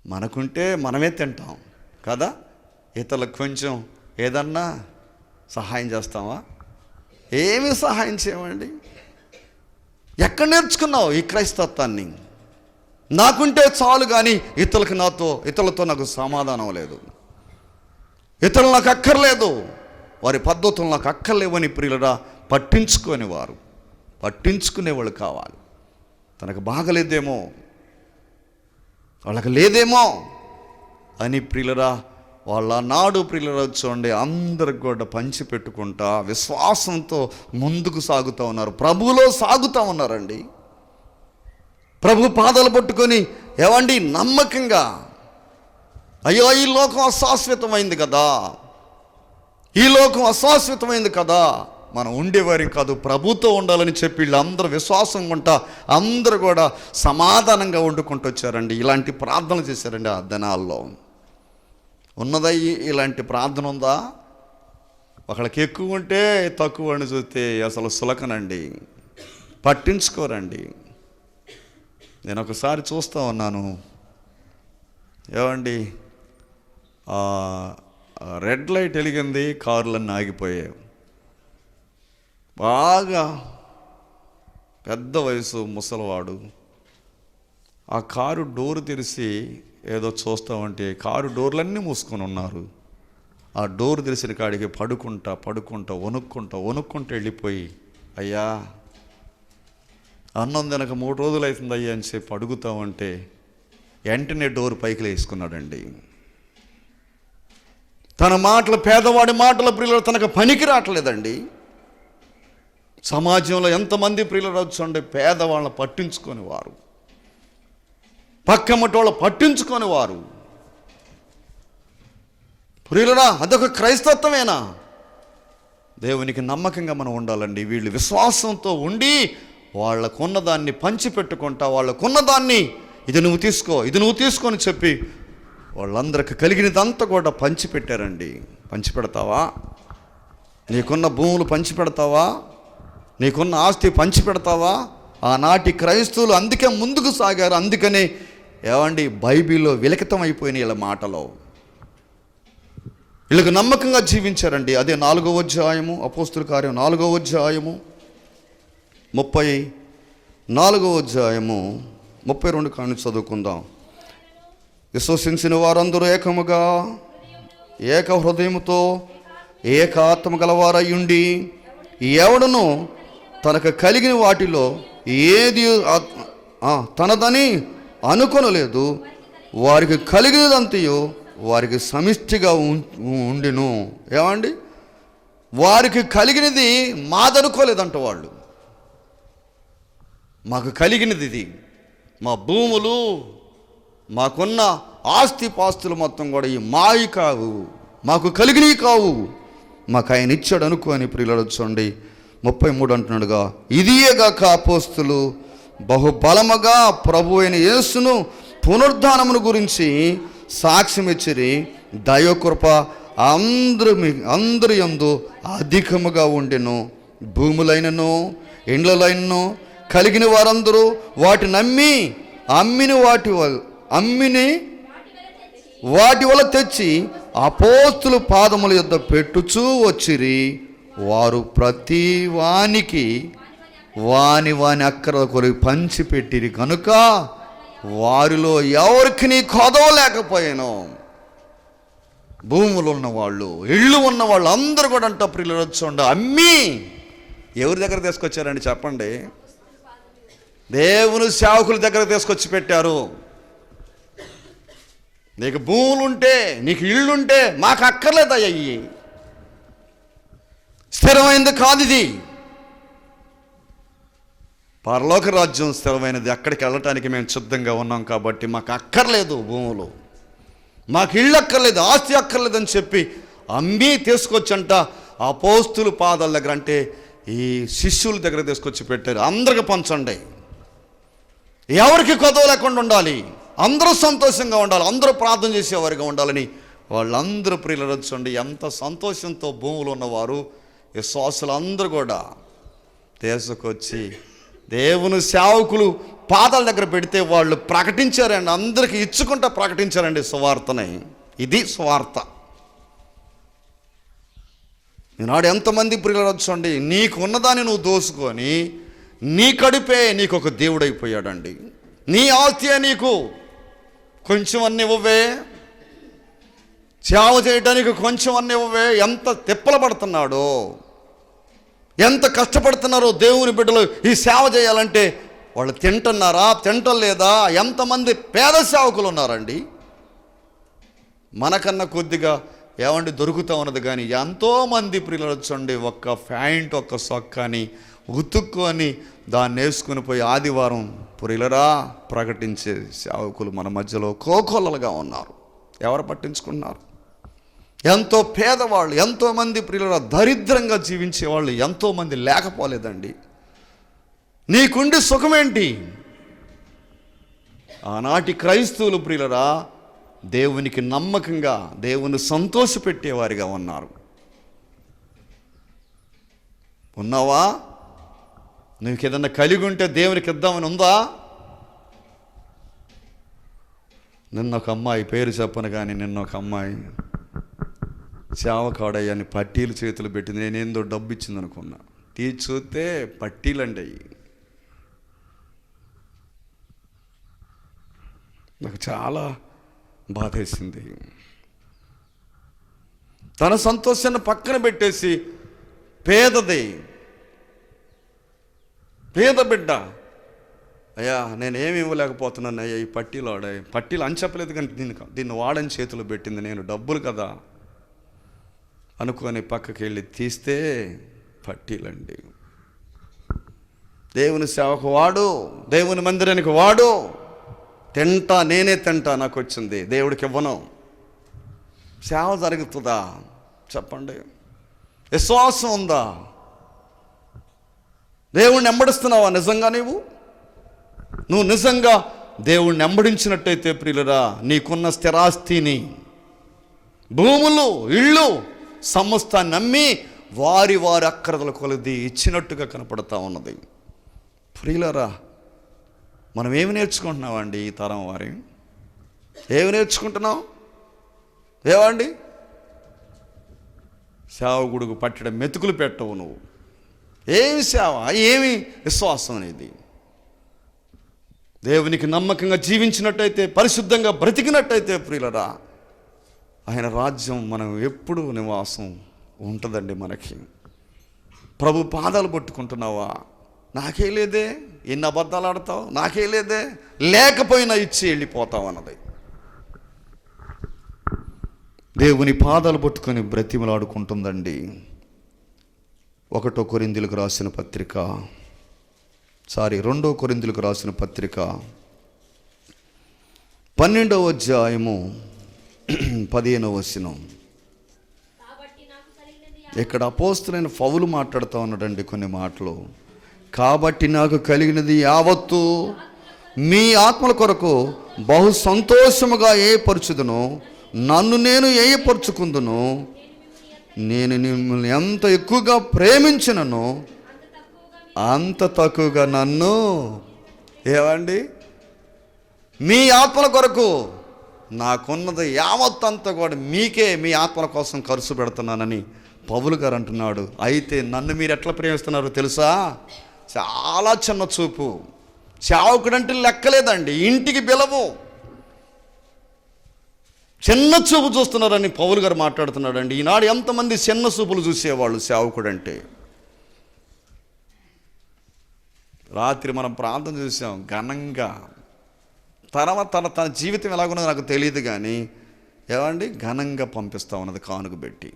మనకుంటే మనమే తింటాం కదా, ఇతరులకు కొంచెం ఏదన్నా సహాయం చేస్తామా? ఏమీ సహాయం చేయమండి. ఎక్కడ నేర్చుకున్నావు ఈ క్రైస్తత్వాన్ని? నాకుంటే చాలు కానీ ఇతరులతో నాకు సమాధానం లేదు, ఇతరులు నాకు అక్కర్లేదు, వారి పద్ధతులు నాకు అక్కర్లేవని ప్రియులరా పట్టించుకునేవాళ్ళు కావాలి. తనకు బాగలేదేమో, వాళ్ళకి లేదేమో అని ప్రియులరా, వాళ్ళ నాడు ప్రియులరా చూడండి అందరికి కూడా పంచిపెట్టుకుంటా విశ్వాసంతో ముందుకు సాగుతూ ఉన్నారు, ప్రభువులో సాగుతూ ఉన్నారండి. ప్రభు పాదాలు పట్టుకొని ఏవండి నమ్మకంగా, అయ్యో ఈ లోకం అశాశ్వతమైంది కదా, ఈ లోకం అశాశ్వతమైంది కదా, మనం ఉండేవారి కాదు, ప్రభుతో ఉండాలని చెప్పి వీళ్ళందరూ విశ్వాసం ఉంటా అందరూ కూడా సమాధానంగా వండుకుంటూ వచ్చారండి. ఇలాంటి ప్రార్థనలు చేశారండి ఆ దినాల్లో. ఉన్నదా ఇలాంటి ప్రార్థన ఉందా? ఒకళ్ళకి ఎక్కువ ఉంటే తక్కువ అని చూస్తే అసలు సులకనండి, పట్టించుకోరండి. నేను ఒకసారి చూస్తూ ఉన్నాను, ఏమండి రెడ్ లైట్ వెలిగింది, కారులన్నీ ఆగిపోయాయి. బాగా పెద్ద వయసు ముసలివాడు ఆ కారు డోరు తెరిచి ఏదో చూస్తామంటే కారు డోర్లన్నీ మూసుకొని ఉన్నారు. ఆ డోరు తెరిచిన కాడికి పడుకుంటా వణుక్కుంటూ వెళ్ళిపోయి, అయ్యా అన్నం తినక 3 రోజులు అవుతుంది అయ్యా అని చెప్పి అడుగుతామంటే వెంటనే డోరు పైకి వేసుకున్నాడండి. తన మాటలు, పేదవాడి మాటల ప్రియులు తనకు పనికి రావట్లేదండి. సమాజంలో ఎంతమంది ప్రియులు వచ్చండి పేదవాళ్ళని పట్టించుకొని వారు, పక్కమ్మటోళ్ళ పట్టించుకొని వారు. ప్రియులరా, అదొక క్రైస్తత్వమేనా? దేవునికి నమ్మకంగా మనం ఉండాలండి. వీళ్ళు విశ్వాసంతో ఉండి వాళ్ళకున్నదాన్ని పంచిపెట్టుకుంటా, వాళ్ళకున్నదాన్ని ఇది నువ్వు తీసుకొని చెప్పి వాళ్ళందరికి కలిగినదంతా కూడా పంచిపెట్టారండి. పంచిపెడతావా? నీకున్న భూములు పంచిపెడతావా? నీకున్న ఆస్తి పంచిపెడతావా? ఆనాటి క్రైస్తవులు అందుకే ముందుకు సాగారు. అందుకనే ఏమండి బైబిల్లో విలకితం అయిపోయిన వీళ్ళ మాటలో వీళ్ళకి నమ్మకంగా జీవించారండి. అదే 4వ అధ్యాయము అపోస్తుల కార్యం 4వ అధ్యాయము 34వ అధ్యాయము 32 కాని చదువుకుందాం. విశ్వసించిన వారందరూ ఏకముగా ఏక హృదయముతో ఏక ఆత్మ గలవారయ్యుండి ఎవడును తనకు కలిగిన వాటిలో ఏది తనదని అనుకొనలేదు, వారికి కలిగినదంతయో వారికి సమిష్టిగా ఉండిను. ఏమండి, వారికి కలిగినది మాదనుకోలేదంట. వాళ్ళు మాకు కలిగినది ఇది, మా భూములు, మాకున్న ఆస్తి పాస్తులు మొత్తం కూడా ఈ మాయి కావు, మాకు కలిగినవి కావు, మాకు ఆయన ఇచ్చాడు అనుకో అని ప్రియులారా చూడండి 33 అంటున్నాడుగా, ఇదియేగాక అపోస్తులు బహుబలముగా ప్రభు అయిన యేసును పునరుద్ధానమును గురించి సాక్ష్యం ఇచ్చిరి. దైవకృప అందరి యందు అధికముగా ఉండెను. భూములైనను ఇండ్లలైనను కలిగిన వారందరూ వాటి అమ్మిని వాటి వల్ల తెచ్చి అపోస్తులు పాదముల యొద్ద పెట్టుచూ వచ్చిరి. వారు ప్రతి వానికి వాని అక్కర కొరకు పంచిపెట్టిరి కనుక వారిలో ఎవరికి నీ కొదవలేకపోయాను. భూములు ఉన్నవాళ్ళు, ఇళ్ళు ఉన్నవాళ్ళు అందరూ కూడా అంట ప్రియులు వచ్చి అమ్మి ఎవరి దగ్గర తీసుకొచ్చారండి చెప్పండి? దేవుని సేవకుల దగ్గర తీసుకొచ్చి పెట్టారు. నీకు భూములుంటే, నీకు ఇళ్ళుంటే మాకు అక్కర్లేదయ్యా, అయ్యి స్థిరమైనది కాదు, ఇది పరలోక రాజ్యం స్థిరమైనది, అక్కడికి వెళ్ళటానికి మేము సిద్ధంగా ఉన్నాం కాబట్టి మాకు అక్కర్లేదు భూములు, మాకు ఇళ్ళు అక్కర్లేదు, ఆస్తి అక్కర్లేదు అని చెప్పి అమ్మి తీసుకొచ్చంట అపోస్తుల పాదాల దగ్గర, అంటే ఈ శిష్యుల దగ్గర తీసుకొచ్చి పెట్టారు. అందరికి పంచండి, ఎవరికి కొదవ లేకుండా ఉండాలి, అందరూ సంతోషంగా ఉండాలి, అందరూ ప్రార్థన చేసేవారిగా ఉండాలని వాళ్ళందరూ ప్రియులు వచ్చండి. ఎంత సంతోషంతో భూములు ఉన్నవారు విశ్వాసులు అందరూ కూడా తీసుకొచ్చి దేవుని సేవకులు పాదాల దగ్గర పెడితే వాళ్ళు ప్రకటించారండి, అందరికీ ఇచ్చుకుంటా ప్రకటించారండి సువార్తని. ఇది సువార్త. ఈనాడు ఎంతమంది ప్రియులు వచ్చండి, నీకు ఉన్నదాన్ని నువ్వు దోసుకొని నీ కడుపే నీకు ఒక దేవుడైపోయాడండి. నీ ఆస్తియే నీకు కొంచెం అన్నీ ఇవ్వవే, సేవ చేయడానికి కొంచెం అన్నీ ఇవ్వవే. ఎంత తిప్పలు పడుతున్నాడో, ఎంత కష్టపడుతున్నారో దేవుని బిడ్డలు ఈ సేవ చేయాలంటే. వాళ్ళు తింటున్నారా, తింటలేదా? ఎంతమంది పేద సేవకులు ఉన్నారండి. మనకన్నా కొద్దిగా ఏమండి దొరుకుతూ ఉన్నది, కానీ ఎంతోమంది ప్రియులు వచ్చండి ఒక్క ప్యాంట్ ఒక్క సొక్కాని ఉతుక్కొని దాన్ని వేసుకుని పోయి ఆదివారం ప్రియులరా ప్రకటించే సేవకులు మన మధ్యలో కోకొల్లలుగా ఉన్నారు. ఎవరు పట్టించుకున్నారు? ఎంతో పేదవాళ్ళు, ఎంతోమంది ప్రియులరా దరిద్రంగా జీవించేవాళ్ళు ఎంతోమంది లేకపోలేదండి. నీకుండి సుఖమేంటి? ఆనాటి క్రైస్తవులు ప్రియులరా దేవునికి నమ్మకంగా, దేవుని సంతోషపెట్టేవారిగా ఉన్నారు. ఉన్నావా? నువ్వు ఏదన్నా కలిగి ఉంటే దేవునికి ఇద్దామని ఉందా? నిన్న ఒక అమ్మాయి, పేరు చెప్పను కానీ, నిన్న ఒక అమ్మాయి సేవకాడయ్యని పట్టీలు చేతులు పెట్టింది. నేనేందో డబ్బు ఇచ్చింది అనుకున్నా, తీసి చూస్తే పట్టీలండి అయ్యి. నాకు చాలా బాధేసింది. తన సంతోషాన్ని పక్కన పెట్టేసి పేద బిడ్డ, అయ్యా నేనేమి ఇవ్వలేకపోతున్నాను అయ్యా, ఈ పట్టీలు వాడాయి, పట్టీలు అని చెప్పలేదు కానీ దీన్ని వాడని చేతులు పెట్టింది, నేను డబ్బులు కదా అనుకొని పక్కకి వెళ్ళి తీస్తే పట్టీలండి. దేవుని సేవకు వాడు, దేవుని మందిరానికి వాడు, నేనే తింటా, నాకు వచ్చింది, దేవుడికి ఇవ్వను. సేవ జరుగుతుందా చెప్పండి? విశ్వాసం ఉందా? దేవుణ్ణి వెంబడిస్తున్నావా నిజంగా? నువ్వు నిజంగా దేవుణ్ణి వెంబడించినట్టయితే ప్రియులరా, నీకున్న స్థిరాస్తిని, భూములు, ఇళ్ళు, సమస్తాన్ని నమ్మి వారి అక్కరదల కొలది ఇచ్చినట్టుగా కనపడతా ఉన్నది. ప్రియులరా, మనం ఏమి నేర్చుకుంటున్నామండి? ఈ తరం వారి ఏమి నేర్చుకుంటున్నాం? ఏవండి, సేవకుడుకు పట్టడం మెతుకులు పెట్టవు నువ్వు. ఏమి సేవ, ఏమి విశ్వాసం అనేది? దేవునికి నమ్మకంగా జీవించినట్టయితే, పరిశుద్ధంగా బ్రతికినట్టయితే ప్రియులరా, ఆయన రాజ్యం మనం ఎప్పుడు నివాసం ఉంటుందండి మనకి. ప్రభు పాదాలు పట్టుకుంటున్నావా? నాకే లేదే, ఎన్ని అబద్ధాలు ఆడతావు, నాకే లేదే, లేకపోయినా ఇచ్చి వెళ్ళిపోతావు అన్నది. దేవుని పాదాలు పట్టుకొని బ్రతిమలాడుకుంటుందండి. 2 కొరింథీయులకు రాసిన పత్రిక 12వ అధ్యాయము 15వ వచనం. ఇక్కడ అపోస్తలుడైన పౌలు మాట్లాడుతూ ఉన్నాడండి కొన్ని మాటలు. కాబట్టి నాకు కలిగినది యావత్తు మీ ఆత్మల కొరకు బహు సంతోషముగా ఏర్పరచుదును, నన్ను నేను ఏర్పరచుకుందును. నేను మిమ్మల్ని ఎంత ఎక్కువగా ప్రేమించినను అంత తక్కువగా నన్ను ఏమండి మీ ఆత్మల కొరకు నాకున్నది యావత్తంతా కూడా మీకే, మీ ఆత్మల కోసం ఖర్చు పెడుతున్నానని పౌలు గారు అంటున్నాడు. అయితే నన్ను మీరు ఎట్లా ప్రేమిస్తున్నారో తెలుసా? చాలా చిన్న చూపు. సేవకుడంటే లెక్కలేదండి, ఇంటికి పిలవు, చిన్న చూపు చూస్తున్నారని పౌలు గారు మాట్లాడుతున్నాడు అండి. ఈనాడు ఎంతమంది చిన్న చూపులు చూసేవాళ్ళు సేవకుడంటే. రాత్రి మనం ప్రార్థన చూసాం ఘనంగా. తర్వాత తన జీవితం ఎలాగున్నదో నాకు తెలియదు కానీ ఏమండి ఘనంగా పంపిస్తా ఉన్నది కానుక పెట్టి.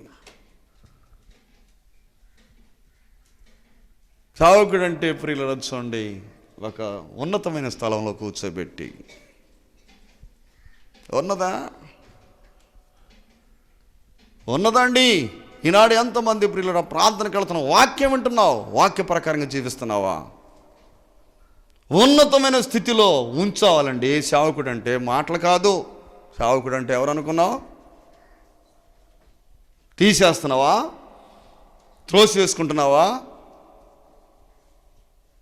సేవకుడంటే ప్రియులు చూడండి, ఒక ఉన్నతమైన స్థలంలో కూర్చోబెట్టి. ఉన్నదండి. ఈనాడు ఎంతమంది ప్రియులు ప్రార్థనకి వెళ్తున్నావు, వాక్యం వింటున్నావు, వాక్య ప్రకారంగా జీవిస్తున్నావా? ఉన్నతమైన స్థితిలో ఉంచాలండి సేవకుడు అంటే. మాటలు కాదు. సేవకుడు అంటే ఎవరు అనుకున్నావు? తీసేస్తున్నావా? త్రోసి వేసుకుంటున్నావా?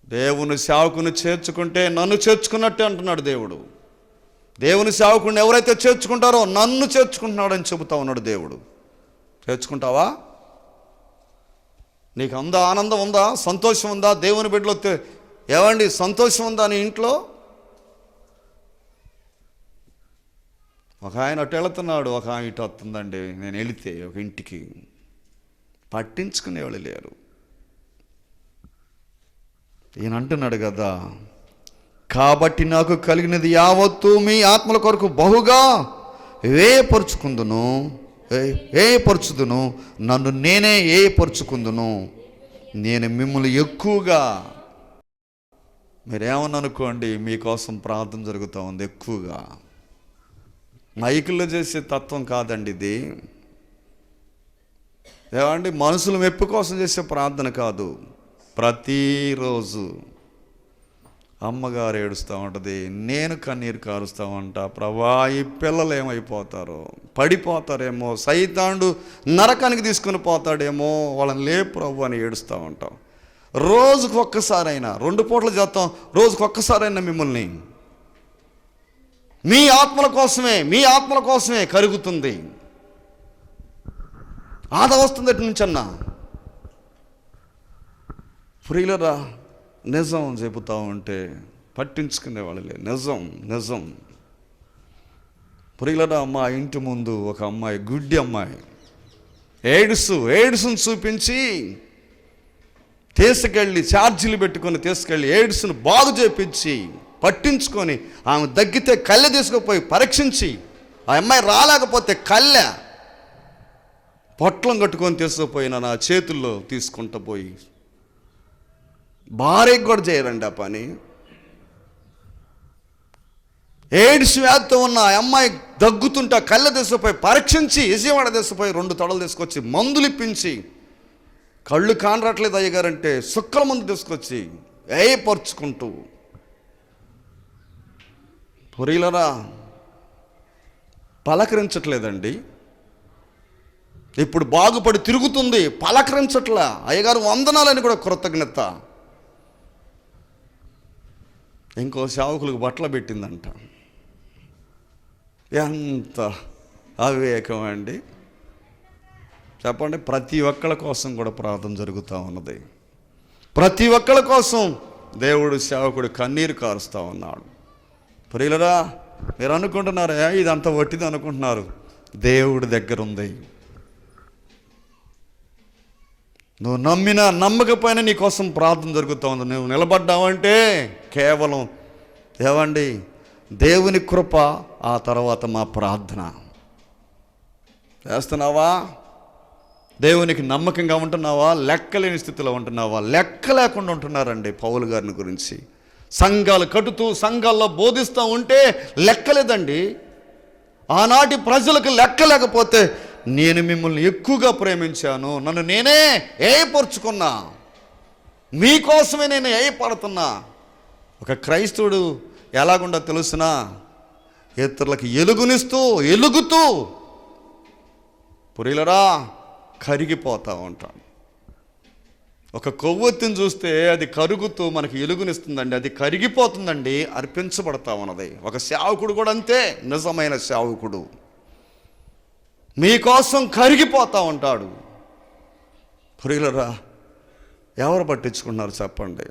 దేవుని సేవకుని చేర్చుకుంటే నన్ను చేర్చుకున్నట్టే అంటున్నాడు దేవుడు. దేవుని సేవకుని ఎవరైతే చేర్చుకుంటారో నన్ను చేర్చుకుంటున్నాడని చెబుతా ఉన్నాడు దేవుడు. చేర్చుకుంటావా? నీకు అందా ఆనందం ఉందా? సంతోషం ఉందా? దేవుని బిడ్డలో ఏమండి సంతోషం ఉందా నీ ఇంట్లో? ఒక ఆయన అటు వెళుతున్నాడు, ఒక ఆయన ఇటు వస్తుందండి. నేను వెళితే ఒక ఇంటికి పట్టించుకునేవాళ్ళు లేరు. ఈయన అంటున్నాడు కదా, కాబట్టి నాకు కలిగినది యావత్తు మీ ఆత్మల కొరకు బహుగా ఏర్పరచుదును, నన్ను నేనే ఏర్పరచుకుందును. నేను మిమ్మల్ని ఎక్కువగా, మీరేమన్నా అనుకోండి, మీకోసం ప్రార్థన జరుగుతూ ఉంది ఎక్కువగా. మైకుల్లో చేసే తత్వం కాదండి ఇది. ఏమండి మనుషుల మెప్పు కోసం చేసే ప్రార్థన కాదు. ప్రతిరోజు అమ్మగారు ఏడుస్తూ ఉంటుంది, నేను కన్నీరు కారుస్తూ ఉంటా. ప్రభా ఈ పిల్లలు ఏమైపోతారో, పడిపోతారేమో, సైతాండు నరకానికి తీసుకుని పోతాడేమో, వాళ్ళని లే ప్రభు అని ఏడుస్తూ ఉంటాం. రోజుకు ఒక్కసారైనా, 2 పూటలు చేస్తాం, రోజుకు ఒక్కసారైనా మిమ్మల్ని మీ ఆత్మల కోసమే కరుగుతుంది. ఆద వస్తుంది ఎటు నుంచి అన్నా. ప్రియులరా, నిజం చెబుతా ఉంటే పట్టించుకునే వాళ్ళలే. నిజం ప్రియులరా, మా ఇంటి ముందు ఒక అమ్మాయి, గుడ్డి అమ్మాయి, ఎయిడ్స్ను చూపించి తీసుకెళ్ళి ఛార్జీలు పెట్టుకొని తీసుకెళ్ళి ఎయిడ్స్ను బాగు చేపించి పట్టించుకొని ఆమె దగ్గితే కళ్ళె తీసుకుపోయి పరీక్షించి, ఆ అమ్మాయి రాలేకపోతే కళ్ళె పొట్లం కట్టుకొని తీసుకుపోయిన నా చేతుల్లో తీసుకుంటూ పోయి, భార్యకు కూడా చేయరండి ఆ పని. ఎయిడ్స్ వ్యాధితో ఉన్న ఆ అమ్మాయి దగ్గుతుంటా కళ్ళె తీసుకుపోయి పరీక్షించి, విజయవాడ తీసుకుపోయి 2 తొడలు తీసుకొచ్చి మందులు ఇప్పించి, కళ్ళు కానరట్లేదు అయ్యగారంటే సుక్కల మందు తీసుకొచ్చి పరుచుకుంటూ. పొరీలరా, పలకరించట్లేదండి. ఇప్పుడు బాగుపడి తిరుగుతుంది, పలకరించట్లా. అయ్యగారు వందనాలని కూడా కృతజ్ఞత. ఇంకో సేవకులకు బట్టలు పెట్టిందంట. ఎంత అవివేకం అండి చెప్పండి. ప్రతి ఒక్కళ్ళ కోసం కూడా ప్రార్థన జరుగుతూ ఉన్నది. ప్రతి ఒక్కళ్ళ కోసం దేవుడు సేవకుడు కన్నీరు కారుస్తూ ఉన్నాడు. ప్రియులరా, మీరు అనుకుంటున్నారా ఇదంతా వట్టిది అనుకుంటున్నారు. దేవుడి దగ్గర ఉంది. నువ్వు నమ్మినా నమ్మకపోయినా నీ కోసం ప్రార్థన జరుగుతూ ఉంది. నువ్వు నిలబడ్డావంటే కేవలం ఏవండి దేవుని కృప, ఆ తర్వాత మా ప్రార్థన. చేస్తున్నావా? దేవునికి నమ్మకంగా ఉంటున్నావా? లెక్కలేని స్థితిలో ఉంటున్నావా? లెక్క లేకుండా ఉంటున్నారండి పౌలు గారిని గురించి. సంఘాలు కట్టుతూ సంఘాల్లో బోధిస్తూ ఉంటే లెక్కలేదండి. ఆనాటి ప్రజలకు లెక్క లేకపోతే నేను మిమ్మల్ని ఎక్కువగా ప్రేమించాను, నన్ను నేనే ఏయపరుచుకున్నా, మీకోసమే నేను ఏయపడుతున్నా. ఒక క్రైస్తవుడు ఎలాగుండో తెలుసునా? ఇతరులకు ఎలుగునిస్తూ ఎలుగుతూ పురిలరా కరిగిపోతూ ఉంటాడు. ఒక కొవ్వొత్తిని చూస్తే అది కరుగుతూ మనకి ఎలుగునిస్తుందండి, అది కరిగిపోతుందండి, అర్పించబడతా ఉన్నది. ఒక సేవకుడు కూడా అంతే, నిజమైన సేవకుడు మీకోసం కరిగిపోతూ ఉంటాడు. పురిలరా ఎవరు పట్టించుకున్నారు చెప్పండి?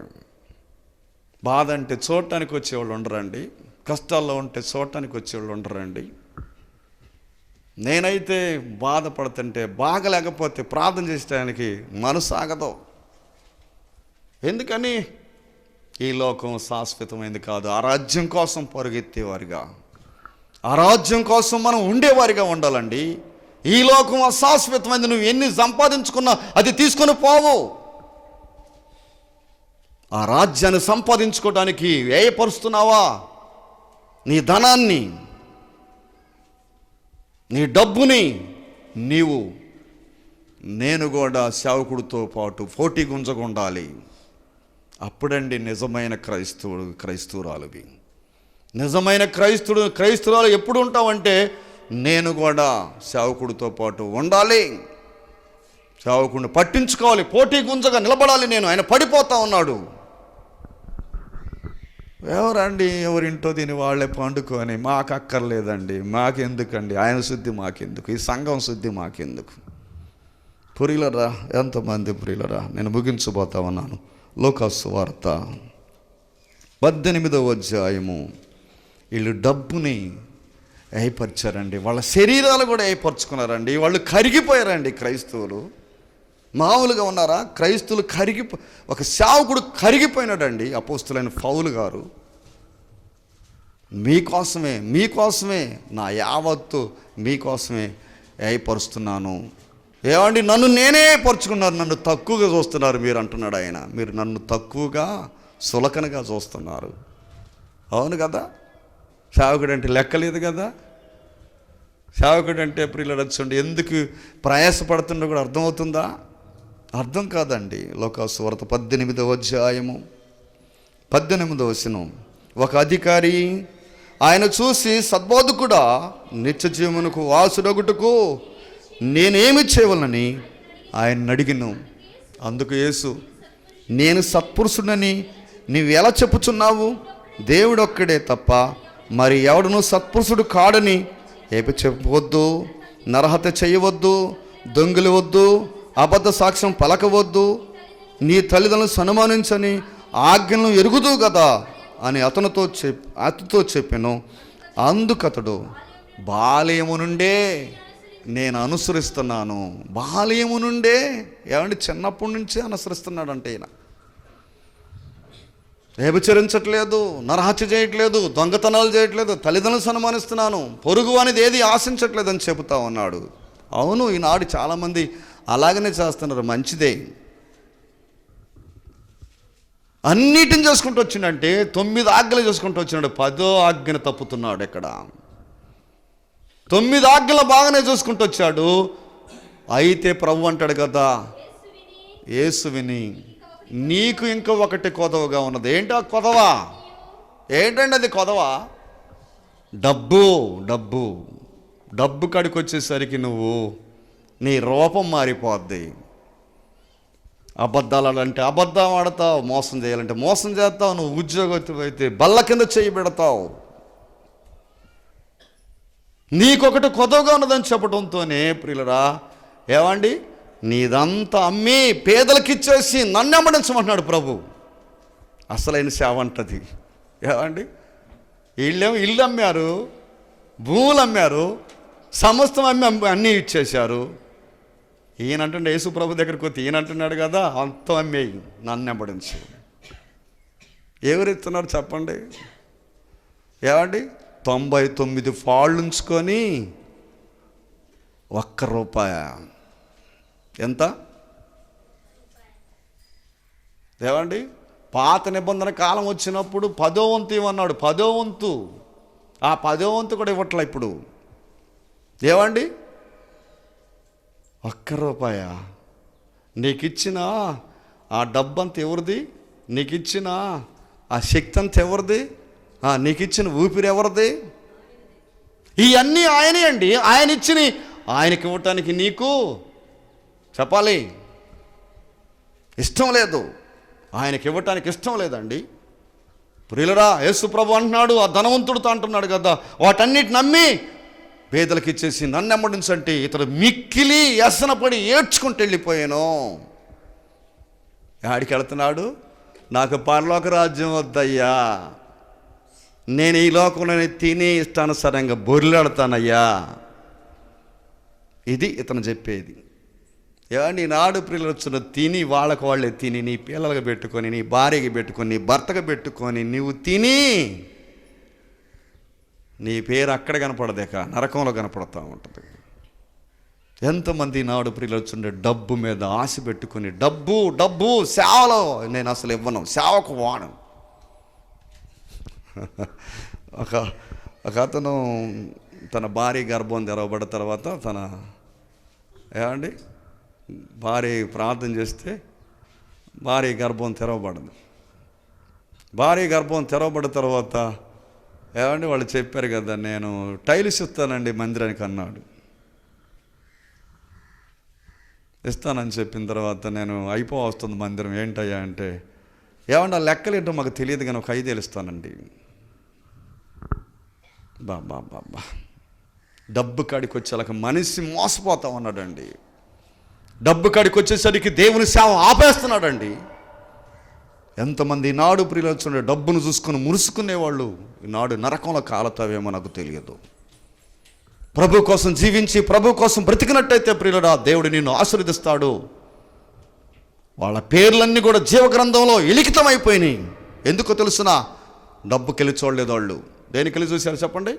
బాధ అంటే చూడటానికి వచ్చేవాళ్ళు ఉండరండి, కష్టాల్లో ఉంటే చూడటానికి వచ్చేవాళ్ళు ఉండరండి. నేనైతే బాధపడుతుంటే బాగలేకపోతే ప్రార్థన చేసడానికి మనసు ఆగదు. ఎందుకని? ఈ లోకం శాశ్వతమైంది కాదు. ఆ రాజ్యం కోసం పరుగెత్తేవారిగా, ఆ రాజ్యం కోసం మనం ఉండేవారిగా ఉండాలండి. ఈ లోకం అశాశ్వతమైంది. నువ్వు ఎన్ని సంపాదించుకున్నా అది తీసుకొని పోవు. ఆ రాజ్యాన్ని సంపాదించుకోవడానికి వ్యయపరుస్తున్నావా నీ ధనాన్ని, నీ డబ్బుని? నేను కూడా సేవకుడితో పాటు పోటీ గుంజకుండాలి. అప్పుడండి నిజమైన క్రైస్తవురాలువి. నిజమైన క్రైస్తవురాలు ఎప్పుడు ఉంటావంటే, నేను కూడా సేవకుడితో పాటు ఉండాలి, సేవకుడిని పట్టించుకోవాలి, పోటీ గుంజగా నిలబడాలి. ఆయన పడిపోతా ఉన్నాడు. ఎవరండి ఎవరింటో దీని వాళ్ళే పండుకొని మాకు అక్కర్లేదండి, మాకెందుకండి, ఆయన శుద్ధి మాకెందుకు, ఈ సంఘం శుద్ధి మాకెందుకు? పురిలరా, ఎంతమంది పురిలరా. నేను ముగించబోతా ఉన్నాను. లోకాసు వార్త 18వ అధ్యాయము. వీళ్ళు డబ్బుని ఏర్పరిచారండి, వాళ్ళ శరీరాలు కూడా ఏర్పరచుకున్నారండి. వాళ్ళు కరిగిపోయారండి. క్రైస్తవులు మామూలుగా ఉన్నారా? క్రైస్తవులు ఒక సేవకుడు కరిగిపోయినాడండి. అపోస్తులైన పౌలు గారు, మీకోసమే నా యావత్తు మీకోసమే ఏర్పరుస్తున్నాను. ఏమండి, నన్ను నేనే పరుచుకున్నారు, నన్ను తక్కువగా చూస్తున్నారు మీరు అంటున్నాడు ఆయన. మీరు నన్ను తక్కువగా సులకనగా చూస్తున్నారు. అవును కదా? సేవకుడు అంటే లెక్కలేదు కదా? సేవకుడు అంటే ప్రియులు వచ్చండి ఎందుకు ప్రయాసపడుతుండో కూడా అర్థమవుతుందా? అర్థం కాదండి. లోకాసు వార్త 18వ అధ్యాయము 18వ వచనం. ఒక అధికారి ఆయన చూసి, సద్బోధకుడా, నిత్య జీవమునకు వాసుడగుటకు నేనేమి చేయవలని ఆయన అడిగిను. అందుకు యేసు, నేను సత్పురుషుడని నీవు ఎలా చెప్పుచున్నావు? దేవుడొక్కడే తప్ప మరి ఎవడనూ సత్పురుషుడు కాడని చెప్పవద్దు, నరహత్య చేయవద్దు, దొంగిలవద్దు, అబద్ధ సాక్ష్యం పలకవద్దు, నీ తల్లిదండ్రులను సన్మానించని ఆజ్ఞలను ఎరుగుదు కదా అని అతనితో చెప్పాను. అందుకతడు, బాల్యము నుండే నేను అనుసరిస్తున్నాను. బాల్యము నుండే, ఏమంటే చిన్నప్పటి నుంచే అనుసరిస్తున్నాడంటే ఈయన. వ్యభిచరించట్లేదు, నరహత్య చేయట్లేదు, దొంగతనాలు చేయట్లేదు, తల్లిదండ్రులు సన్మానిస్తున్నాను, పొరుగు అనేది ఏది ఆశించట్లేదని చెబుతా ఉన్నాడు. అవును, ఈనాడు చాలామంది అలాగనే చేస్తున్నారు, మంచిదే. అన్నిటిని చేసుకుంటూ వచ్చిందంటే 9 ఆజ్ఞలు చేసుకుంటూ వచ్చినాడు, 10వ ఆజ్ఞను తప్పుతున్నాడు. ఇక్కడ 9 ఆజ్ఞలు బాగానే చూసుకుంటూ వచ్చాడు. అయితే ప్రభు అంటాడు కదా, యేసు విని, నీకు ఇంకా ఒకటి కొదవగా ఉన్నది. ఏంటో కొదవా? ఏంటండి అది కొదవా? డబ్బు డబ్బు డబ్బు కాడికి వచ్చేసరికి నీ రూపం మారిపోద్ది. అబద్ధాలు అంటే అబద్ధం ఆడతావు, మోసం చేయాలంటే మోసం చేస్తావు, నువ్వు ఉద్యోగం అయితే బల్ల కింద చేయి పెడతావు. నీకొకటి కొత్తగా ఉన్నదని చెప్పడంతోనే ప్రియులరా, ఏమండి, నీదంతా అమ్మి పేదలకు ఇచ్చేసి నన్ను అమ్మడించమంటున్నాడు ప్రభు. అసలైన సేవ అంటది. ఏమండి, వీళ్ళేమో ఇల్లు అమ్మారు, భూములు అమ్మారు, సమస్తం అమ్మి అన్నీ ఇచ్చేశారు. ఈయనంటుండే యేసు ప్రభు దగ్గరికి వచ్చి ఈయనంటున్నాడు కదా, అంత అమ్మేయి నన్ను వెంబడించు. ఎవరు ఇస్తున్నారు చెప్పండి? ఏమండి, 99 ఫాళ్ళు ఉంచుకొని ₹1 ఎంత? ఏమండి, పాత నిబంధన కాలం వచ్చినప్పుడు 10వ వంతు ఇవ్వన్నాడు. 10వ వంతు, ఆ 10వ వంతు కూడా ఇవ్వట్లే ఇప్పుడు. ఏమండి, ₹1 నీకు ఇచ్చిన ఆ డబ్బంతా ఎవరిది? నీకు ఇచ్చిన ఆ శక్తి అంతా ఎవరిది? నీకు ఇచ్చిన ఊపిరి ఎవరిది? ఇవన్నీ ఆయనే అండి. ఆయన ఇచ్చిన ఆయనకి ఇవ్వటానికి నీకు చెప్పాలి ఇష్టం లేదు. ఆయనకి ఇవ్వటానికి ఇష్టం లేదండి. ప్రియులరా, యేసు ప్రభు అంటున్నాడు, ఆ ధనవంతుడితో అంటున్నాడు కదా, వాటన్నిటి నమ్మి పేదలకు ఇచ్చేసి నన్ను వెంబడించంటే ఇతడు మిక్కిలి వ్యసనపడి ఏడ్చుకుంటూ వెళ్ళిపోయాను. ఆడికి వెళ్తున్నాడు, నాకు పరలోక రాజ్యం వద్దయ్యా, నేను ఈ లోకంలోనే తిని ఇష్టానుసారంగా బొర్లాడతానయ్యా. ఇది ఇతను చెప్పేది. ఏమండి, నాడు ప్రియులు వచ్చిన తిని వాళ్ళకు వాళ్ళే తిని నీ పిల్లలకు పెట్టుకొని, నీ భార్యకి పెట్టుకొని, నీ భర్తకు పెట్టుకొని నువ్వు తిని నీ పేరు అక్కడ కనపడదేక నరకంలో కనపడతా ఉంటుంది. ఎంతమంది నాడు ప్రియులు వచ్చిండే డబ్బు మీద ఆశ పెట్టుకొని, డబ్బు డబ్బు సేవలో నేను అసలు ఇవ్వను, సేవకు వాడను. ఒక అతను తన భార్య గర్భం తెరవబడిన తర్వాత ఏమండి భార్య ప్రార్థన చేస్తే భార్య గర్భం తెరవబడింది. భార్య గర్భం తెరవబడిన తర్వాత ఏమండి వాళ్ళు చెప్పారు కదా, నేను టైల్స్ ఇస్తానండి మందిరానికి అన్నాడు. ఇస్తానని చెప్పిన తర్వాత నేను వస్తుంది మందిరం ఏంటయ్యా అంటే, ఏమండి ఆ లెక్కలు ఏంటో మాకు తెలియదు కానీ ఒక 5,000 ఇస్తానండి. బాబా డబ్బు కాడికి వచ్చేలాగా మనిషి మోసపోతా ఉన్నాడండి. డబ్బు కాడికి వచ్చేసరికి దేవుని సేవ ఆపేస్తున్నాడండి. ఎంతమంది నాడు ప్రియులు డబ్బును చూసుకొని మురుసుకునేవాళ్ళు ఈనాడు నరకంలో కాలతావేమో నాకు తెలియదు. ప్రభు కోసం జీవించి ప్రభు కోసం బ్రతికినట్టయితే ప్రియులరా, దేవుడు నిన్ను ఆశీర్వదిస్తాడు. వాళ్ళ పేర్లన్నీ కూడా జీవగ్రంథంలో లిఖితమైపోయినాయి. ఎందుకో తెలుసునా? డబ్బుకెళ్ళి చూడలేదు వాళ్ళు. దేనికెళ్ళి చూశారు చెప్పండి?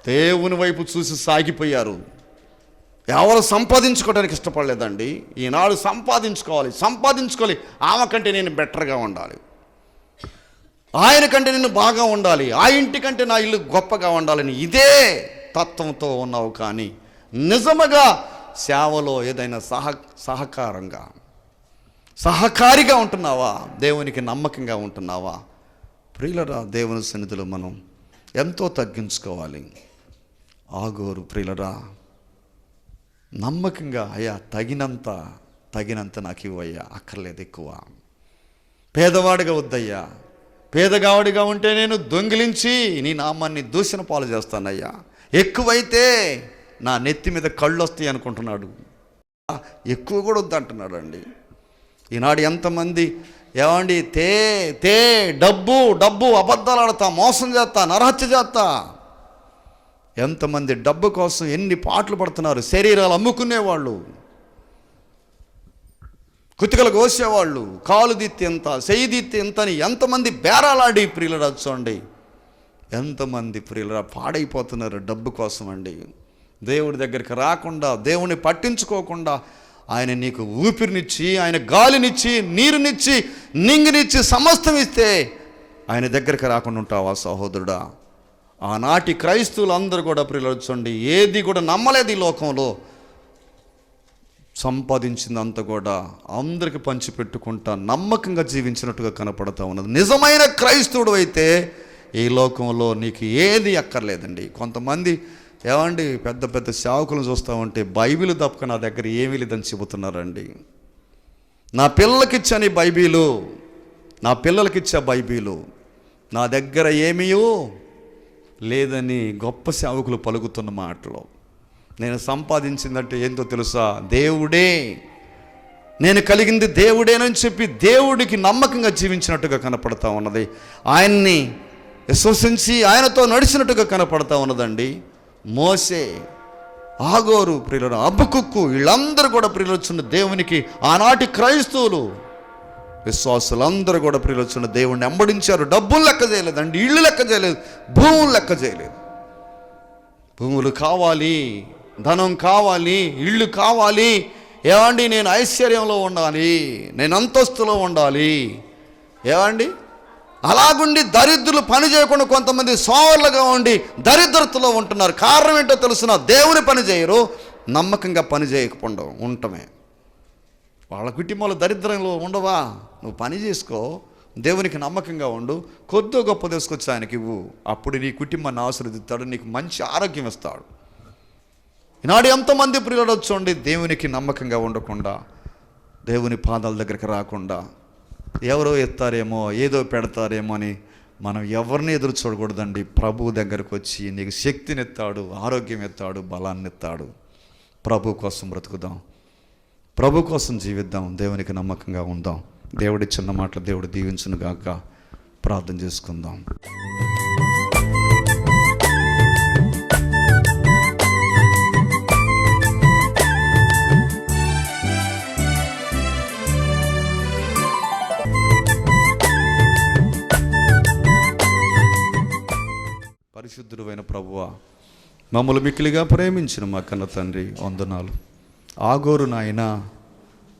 దేవుని వైపు చూసి సాగిపోయారు. ఎవరు సంపాదించుకోవడానికి ఇష్టపడలేదండి. ఈనాడు సంపాదించుకోవాలి. ఆమె కంటే నేను బెటర్గా ఉండాలి, ఆయన కంటే నేను బాగా ఉండాలి, ఆ ఇంటి కంటే నా ఇల్లు గొప్పగా ఉండాలని ఇదే తత్వంతో ఉన్నావు. కానీ నిజముగా సేవలో ఏదైనా సహకారిగా ఉంటున్నావా? దేవునికి నమ్మకంగా ఉంటున్నావా? ప్రియులరా, దేవుని సన్నిధిలో మనం ఎంతో తగ్గించుకోవాలి. ఆగోరు ప్రియులరా నమ్మకంగా, అయ్యా తగినంత నాకు ఇవ్వయ్యా, అక్కర్లేదు ఎక్కువ. పేదవాడిగా వద్దయ్యా, పేదగావాడిగా ఉంటే నేను దొంగిలించి నీ నామాన్ని దూషణ పాలు చేస్తానయ్యా, ఎక్కువైతే నా నెత్తి మీద కళ్ళు వస్తాయి అనుకుంటున్నాడు. ఎక్కువ కూడా వద్దంటున్నాడు అండి. ఈనాడు ఎంతమంది ఏమండి డబ్బు అబద్ధాలు ఆడతా, మోసం చేస్తా, నరహత్య చేస్తా. ఎంతమంది డబ్బు కోసం ఎన్ని పాటలు పడుతున్నారు. శరీరాలు అమ్ముకునేవాళ్ళు, కుతికలు కోసేవాళ్ళు, కాలు దిత్తి ఎంత, చెయ్యి దిత్తి ఎంత అని ఎంతమంది బేరాలాడి ప్రియులరా చూడండి. ఎంతమంది ప్రియులరా పాడైపోతున్నారు డబ్బు కోసం అండి. దేవుడి దగ్గరికి రాకుండా, దేవుని పట్టించుకోకుండా, ఆయన నీకు ఊపిరినిచ్చి, ఆయన గాలినిచ్చి, నీరునిచ్చి, నింగినిచ్చి, సమస్తం ఇస్తే ఆయన దగ్గరికి రాకుండా ఉంటావా సహోదరుడా? ఆనాటి క్రైస్తవులందరూ కూడా ప్రియులొచ్చండి ఏది కూడా నమ్మలేదు. ఈ లోకంలో సంపాదించిందంతా కూడా అందరికి పంచిపెట్టుకుంటా నమ్మకంగా జీవించినట్టుగా కనపడతా ఉన్నది. నిజమైన క్రైస్తవుడు అయితే ఈ లోకంలో నీకు ఏది అక్కర్లేదండి. కొంతమంది ఏమండి పెద్ద పెద్ద సేవకులను చూస్తూ ఉంటే బైబిల్ తప్పక నా దగ్గర ఏమీ లేదని చెబుతున్నారండి. నా పిల్లలకిచ్చని బైబిలు, నా పిల్లలకిచ్చే బైబిలు నా దగ్గర ఏమీ లేదని గొప్ప సేవకులు పలుకుతున్న మాటలు. నేను సంపాదించిందంటే ఏంటో తెలుసా? దేవుడే, నేను కలిగింది దేవుడేనని చెప్పి దేవుడికి నమ్మకంగా జీవించినట్టుగా కనపడతా ఉన్నది. ఆయన్ని విశ్వసించి ఆయనతో నడిచినట్టుగా కనపడతా ఉన్నదండి. మోసే, ఆగోరు ప్రియులు, అబుకుక్కు వీళ్ళందరూ కూడా ప్రియులొచ్చిన దేవునికి ఆనాటి క్రైస్తవులు విశ్వాసులందరూ కూడా ప్రియులొచ్చిన దేవుణ్ణి వెంబడించారు. డబ్బులు లెక్క చేయలేదండి, ఇళ్ళు లెక్క చేయలేదు, భూములు లెక్క చేయలేదు. భూములు కావాలి, ధనం కావాలి, ఇళ్ళు కావాలి. ఏమండి నేను ఐశ్వర్యంలో ఉండాలి, నేను అంతస్తులో ఉండాలి. ఏమండి అలాగుండి దరిద్రులు పని చేయకుండా కొంతమంది సోమరులుగా ఉండి దరిద్రతలో ఉంటున్నారు. కారణం ఏంటో తెలుసునా? దేవుని పని చేయరు, నమ్మకంగా పని చేయకుండా ఉండటమే. వాళ్ళ కుటుంబాలు దరిద్రంలో ఉండవా? నువ్వు పని చేసుకో, దేవునికి నమ్మకంగా ఉండు, కొద్దో గొప్ప తీసుకొచ్చి ఆయనకి ఇవ్వు. అప్పుడు నీ కుటుంబాన్ని ఆశీర్వదిస్తాడు, నీకు మంచి ఆరోగ్యం ఇస్తాడు. ఈనాడు ఎంతోమంది ప్రియులు వచ్చండి దేవునికి నమ్మకంగా ఉండకుండా, దేవుని పాదాల దగ్గరికి రాకుండా, ఎవరో ఎత్తారేమో ఏదో పెడతారేమో అని మనం ఎవరిని ఎదురు చూడకూడదండి. ప్రభువు దగ్గరకు వచ్చి నీకు శక్తిని ఎత్తాడు, ఆరోగ్యం ఎత్తాడు, బలాన్ని ఎత్తాడు. ప్రభు కోసం బ్రతుకుదాం, ప్రభు కోసం జీవిద్దాం, దేవునికి నమ్మకంగా ఉందాం. దేవుడి చిన్న మాటలు దేవుడు దీవించును గాక. ప్రార్థన చేసుకుందాం. పరిశుద్ధుడైన ప్రభువా, మమ్మల్ని మిక్కిలిగా ప్రేమించిన మా కన్న తండ్రి వందనాలు. ఆగోరు నాయన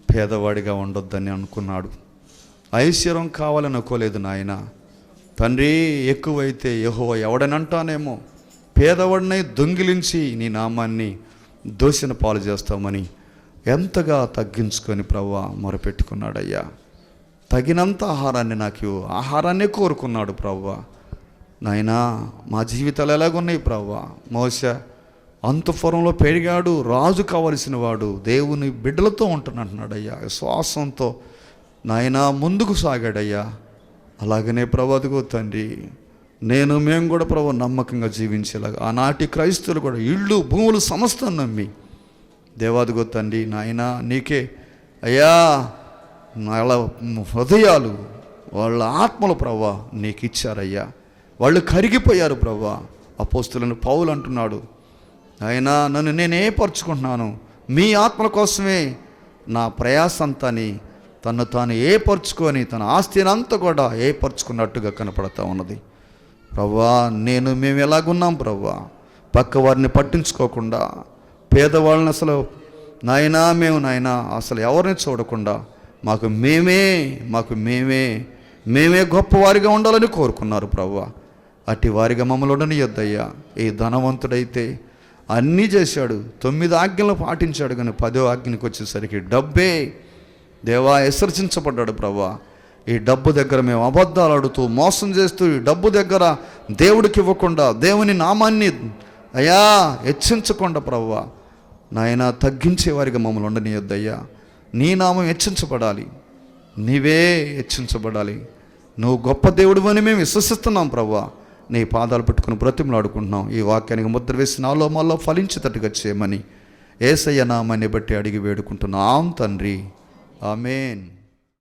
పేదవాడిగా ఉండొద్దని అనుకున్నాడు, ఐశ్వర్యం కావాలని అనుకోలేదు నాయన. తండ్రి, ఎక్కువైతే యెహోవా ఎవడనంటానేమో, పేదవాడిని దొంగిలించి నీ నామాన్ని దోషణ పాలు చేస్తామని ఎంతగా తగ్గించుకొని ప్రభువా మొరపెట్టుకున్నాడయ్యా. తగినంత ఆహారాన్ని నాకు ఆహారాన్నే కోరుకున్నాడు ప్రభువా. నాయనా, మా జీవితాలు ఎలాగున్నాయి ప్రభువా? మోషే అంతఃపురంలో పెరిగాడు, రాజు కావలసిన వాడు, దేవుని బిడ్డలతో ఉంటున్నాడయ్యా. విశ్వాసంతో నాయనా ముందుకు సాగాడయ్యా. అలాగనే ప్రభు అదిగో తండ్రి, మేము కూడా ప్రభు నమ్మకంగా జీవించేలాగా ఆనాటి క్రైస్తవులు కూడా ఇళ్ళు భూములు సమస్తం నమ్మి దేవాదిగో తండ్రి నాయనా నీకే అయ్యా వాళ్ళ హృదయాలు, వాళ్ళ ఆత్మలు ప్రభు నీకు ఇచ్చారయ్యా. వాళ్ళు కరిగిపోయారు ప్రభు. అపోస్తులను పౌలు అంటున్నాడు, అయినా నన్ను నేనే పరుచుకుంటున్నాను, మీ ఆత్మల కోసమే నా ప్రయాస అంతాని తను తాను ఏపరుచుకొని తన ఆస్తిని అంతా కూడా ఏపరుచుకున్నట్టుగా కనపడతా ఉన్నది. ప్రభువా, మేము ఎలాగున్నాం ప్రభువా? పక్క వారిని పట్టించుకోకుండా, పేదవాళ్ళని అసలు నాయనా అసలు ఎవరిని చూడకుండా మాకు మేమే గొప్పవారిగా ఉండాలని కోరుకున్నారు ప్రభువా. అట్టి వారిగా మమ్మల్ని ఉండనియొద్దయ్యా. ఈ ధనవంతుడైతే అన్నీ చేశాడు, 9 ఆజ్ఞలు పాటించాడు, కానీ 10వ ఆజ్ఞకి వచ్చేసరికి డబ్బే దేవా విసర్జించబడ్డాడు ప్రభువా. ఈ డబ్బు దగ్గర మేము అబద్ధాలు ఆడుతూ మోసం చేస్తూ, ఈ డబ్బు దగ్గర దేవుడికి ఇవ్వకుండా, దేవుని నామాన్ని అయ్యా హెచ్చించకుండా ప్రభువా నాయన తగ్గించేవారిగా మమ్మల్ని ఉండనియొద్దయ్యా. నీ నామం హెచ్చించబడాలి, నీవే హెచ్చించబడాలి. నువ్వు గొప్ప దేవుడు అని మేము విశ్వసిస్తున్నాం ప్రభువా. నీ పాదాలు పెట్టుకుని బ్రతిమలాడుకుంటున్నాం. ఈ వాక్యానికి ముద్ర వేసి నాలో మాలో ఫలించేటట్టుగా చేయమని యేసయ్య నామాన్ని బట్టి అడిగి వేడుకుంటున్నాం తండ్రి. ఆమేన్.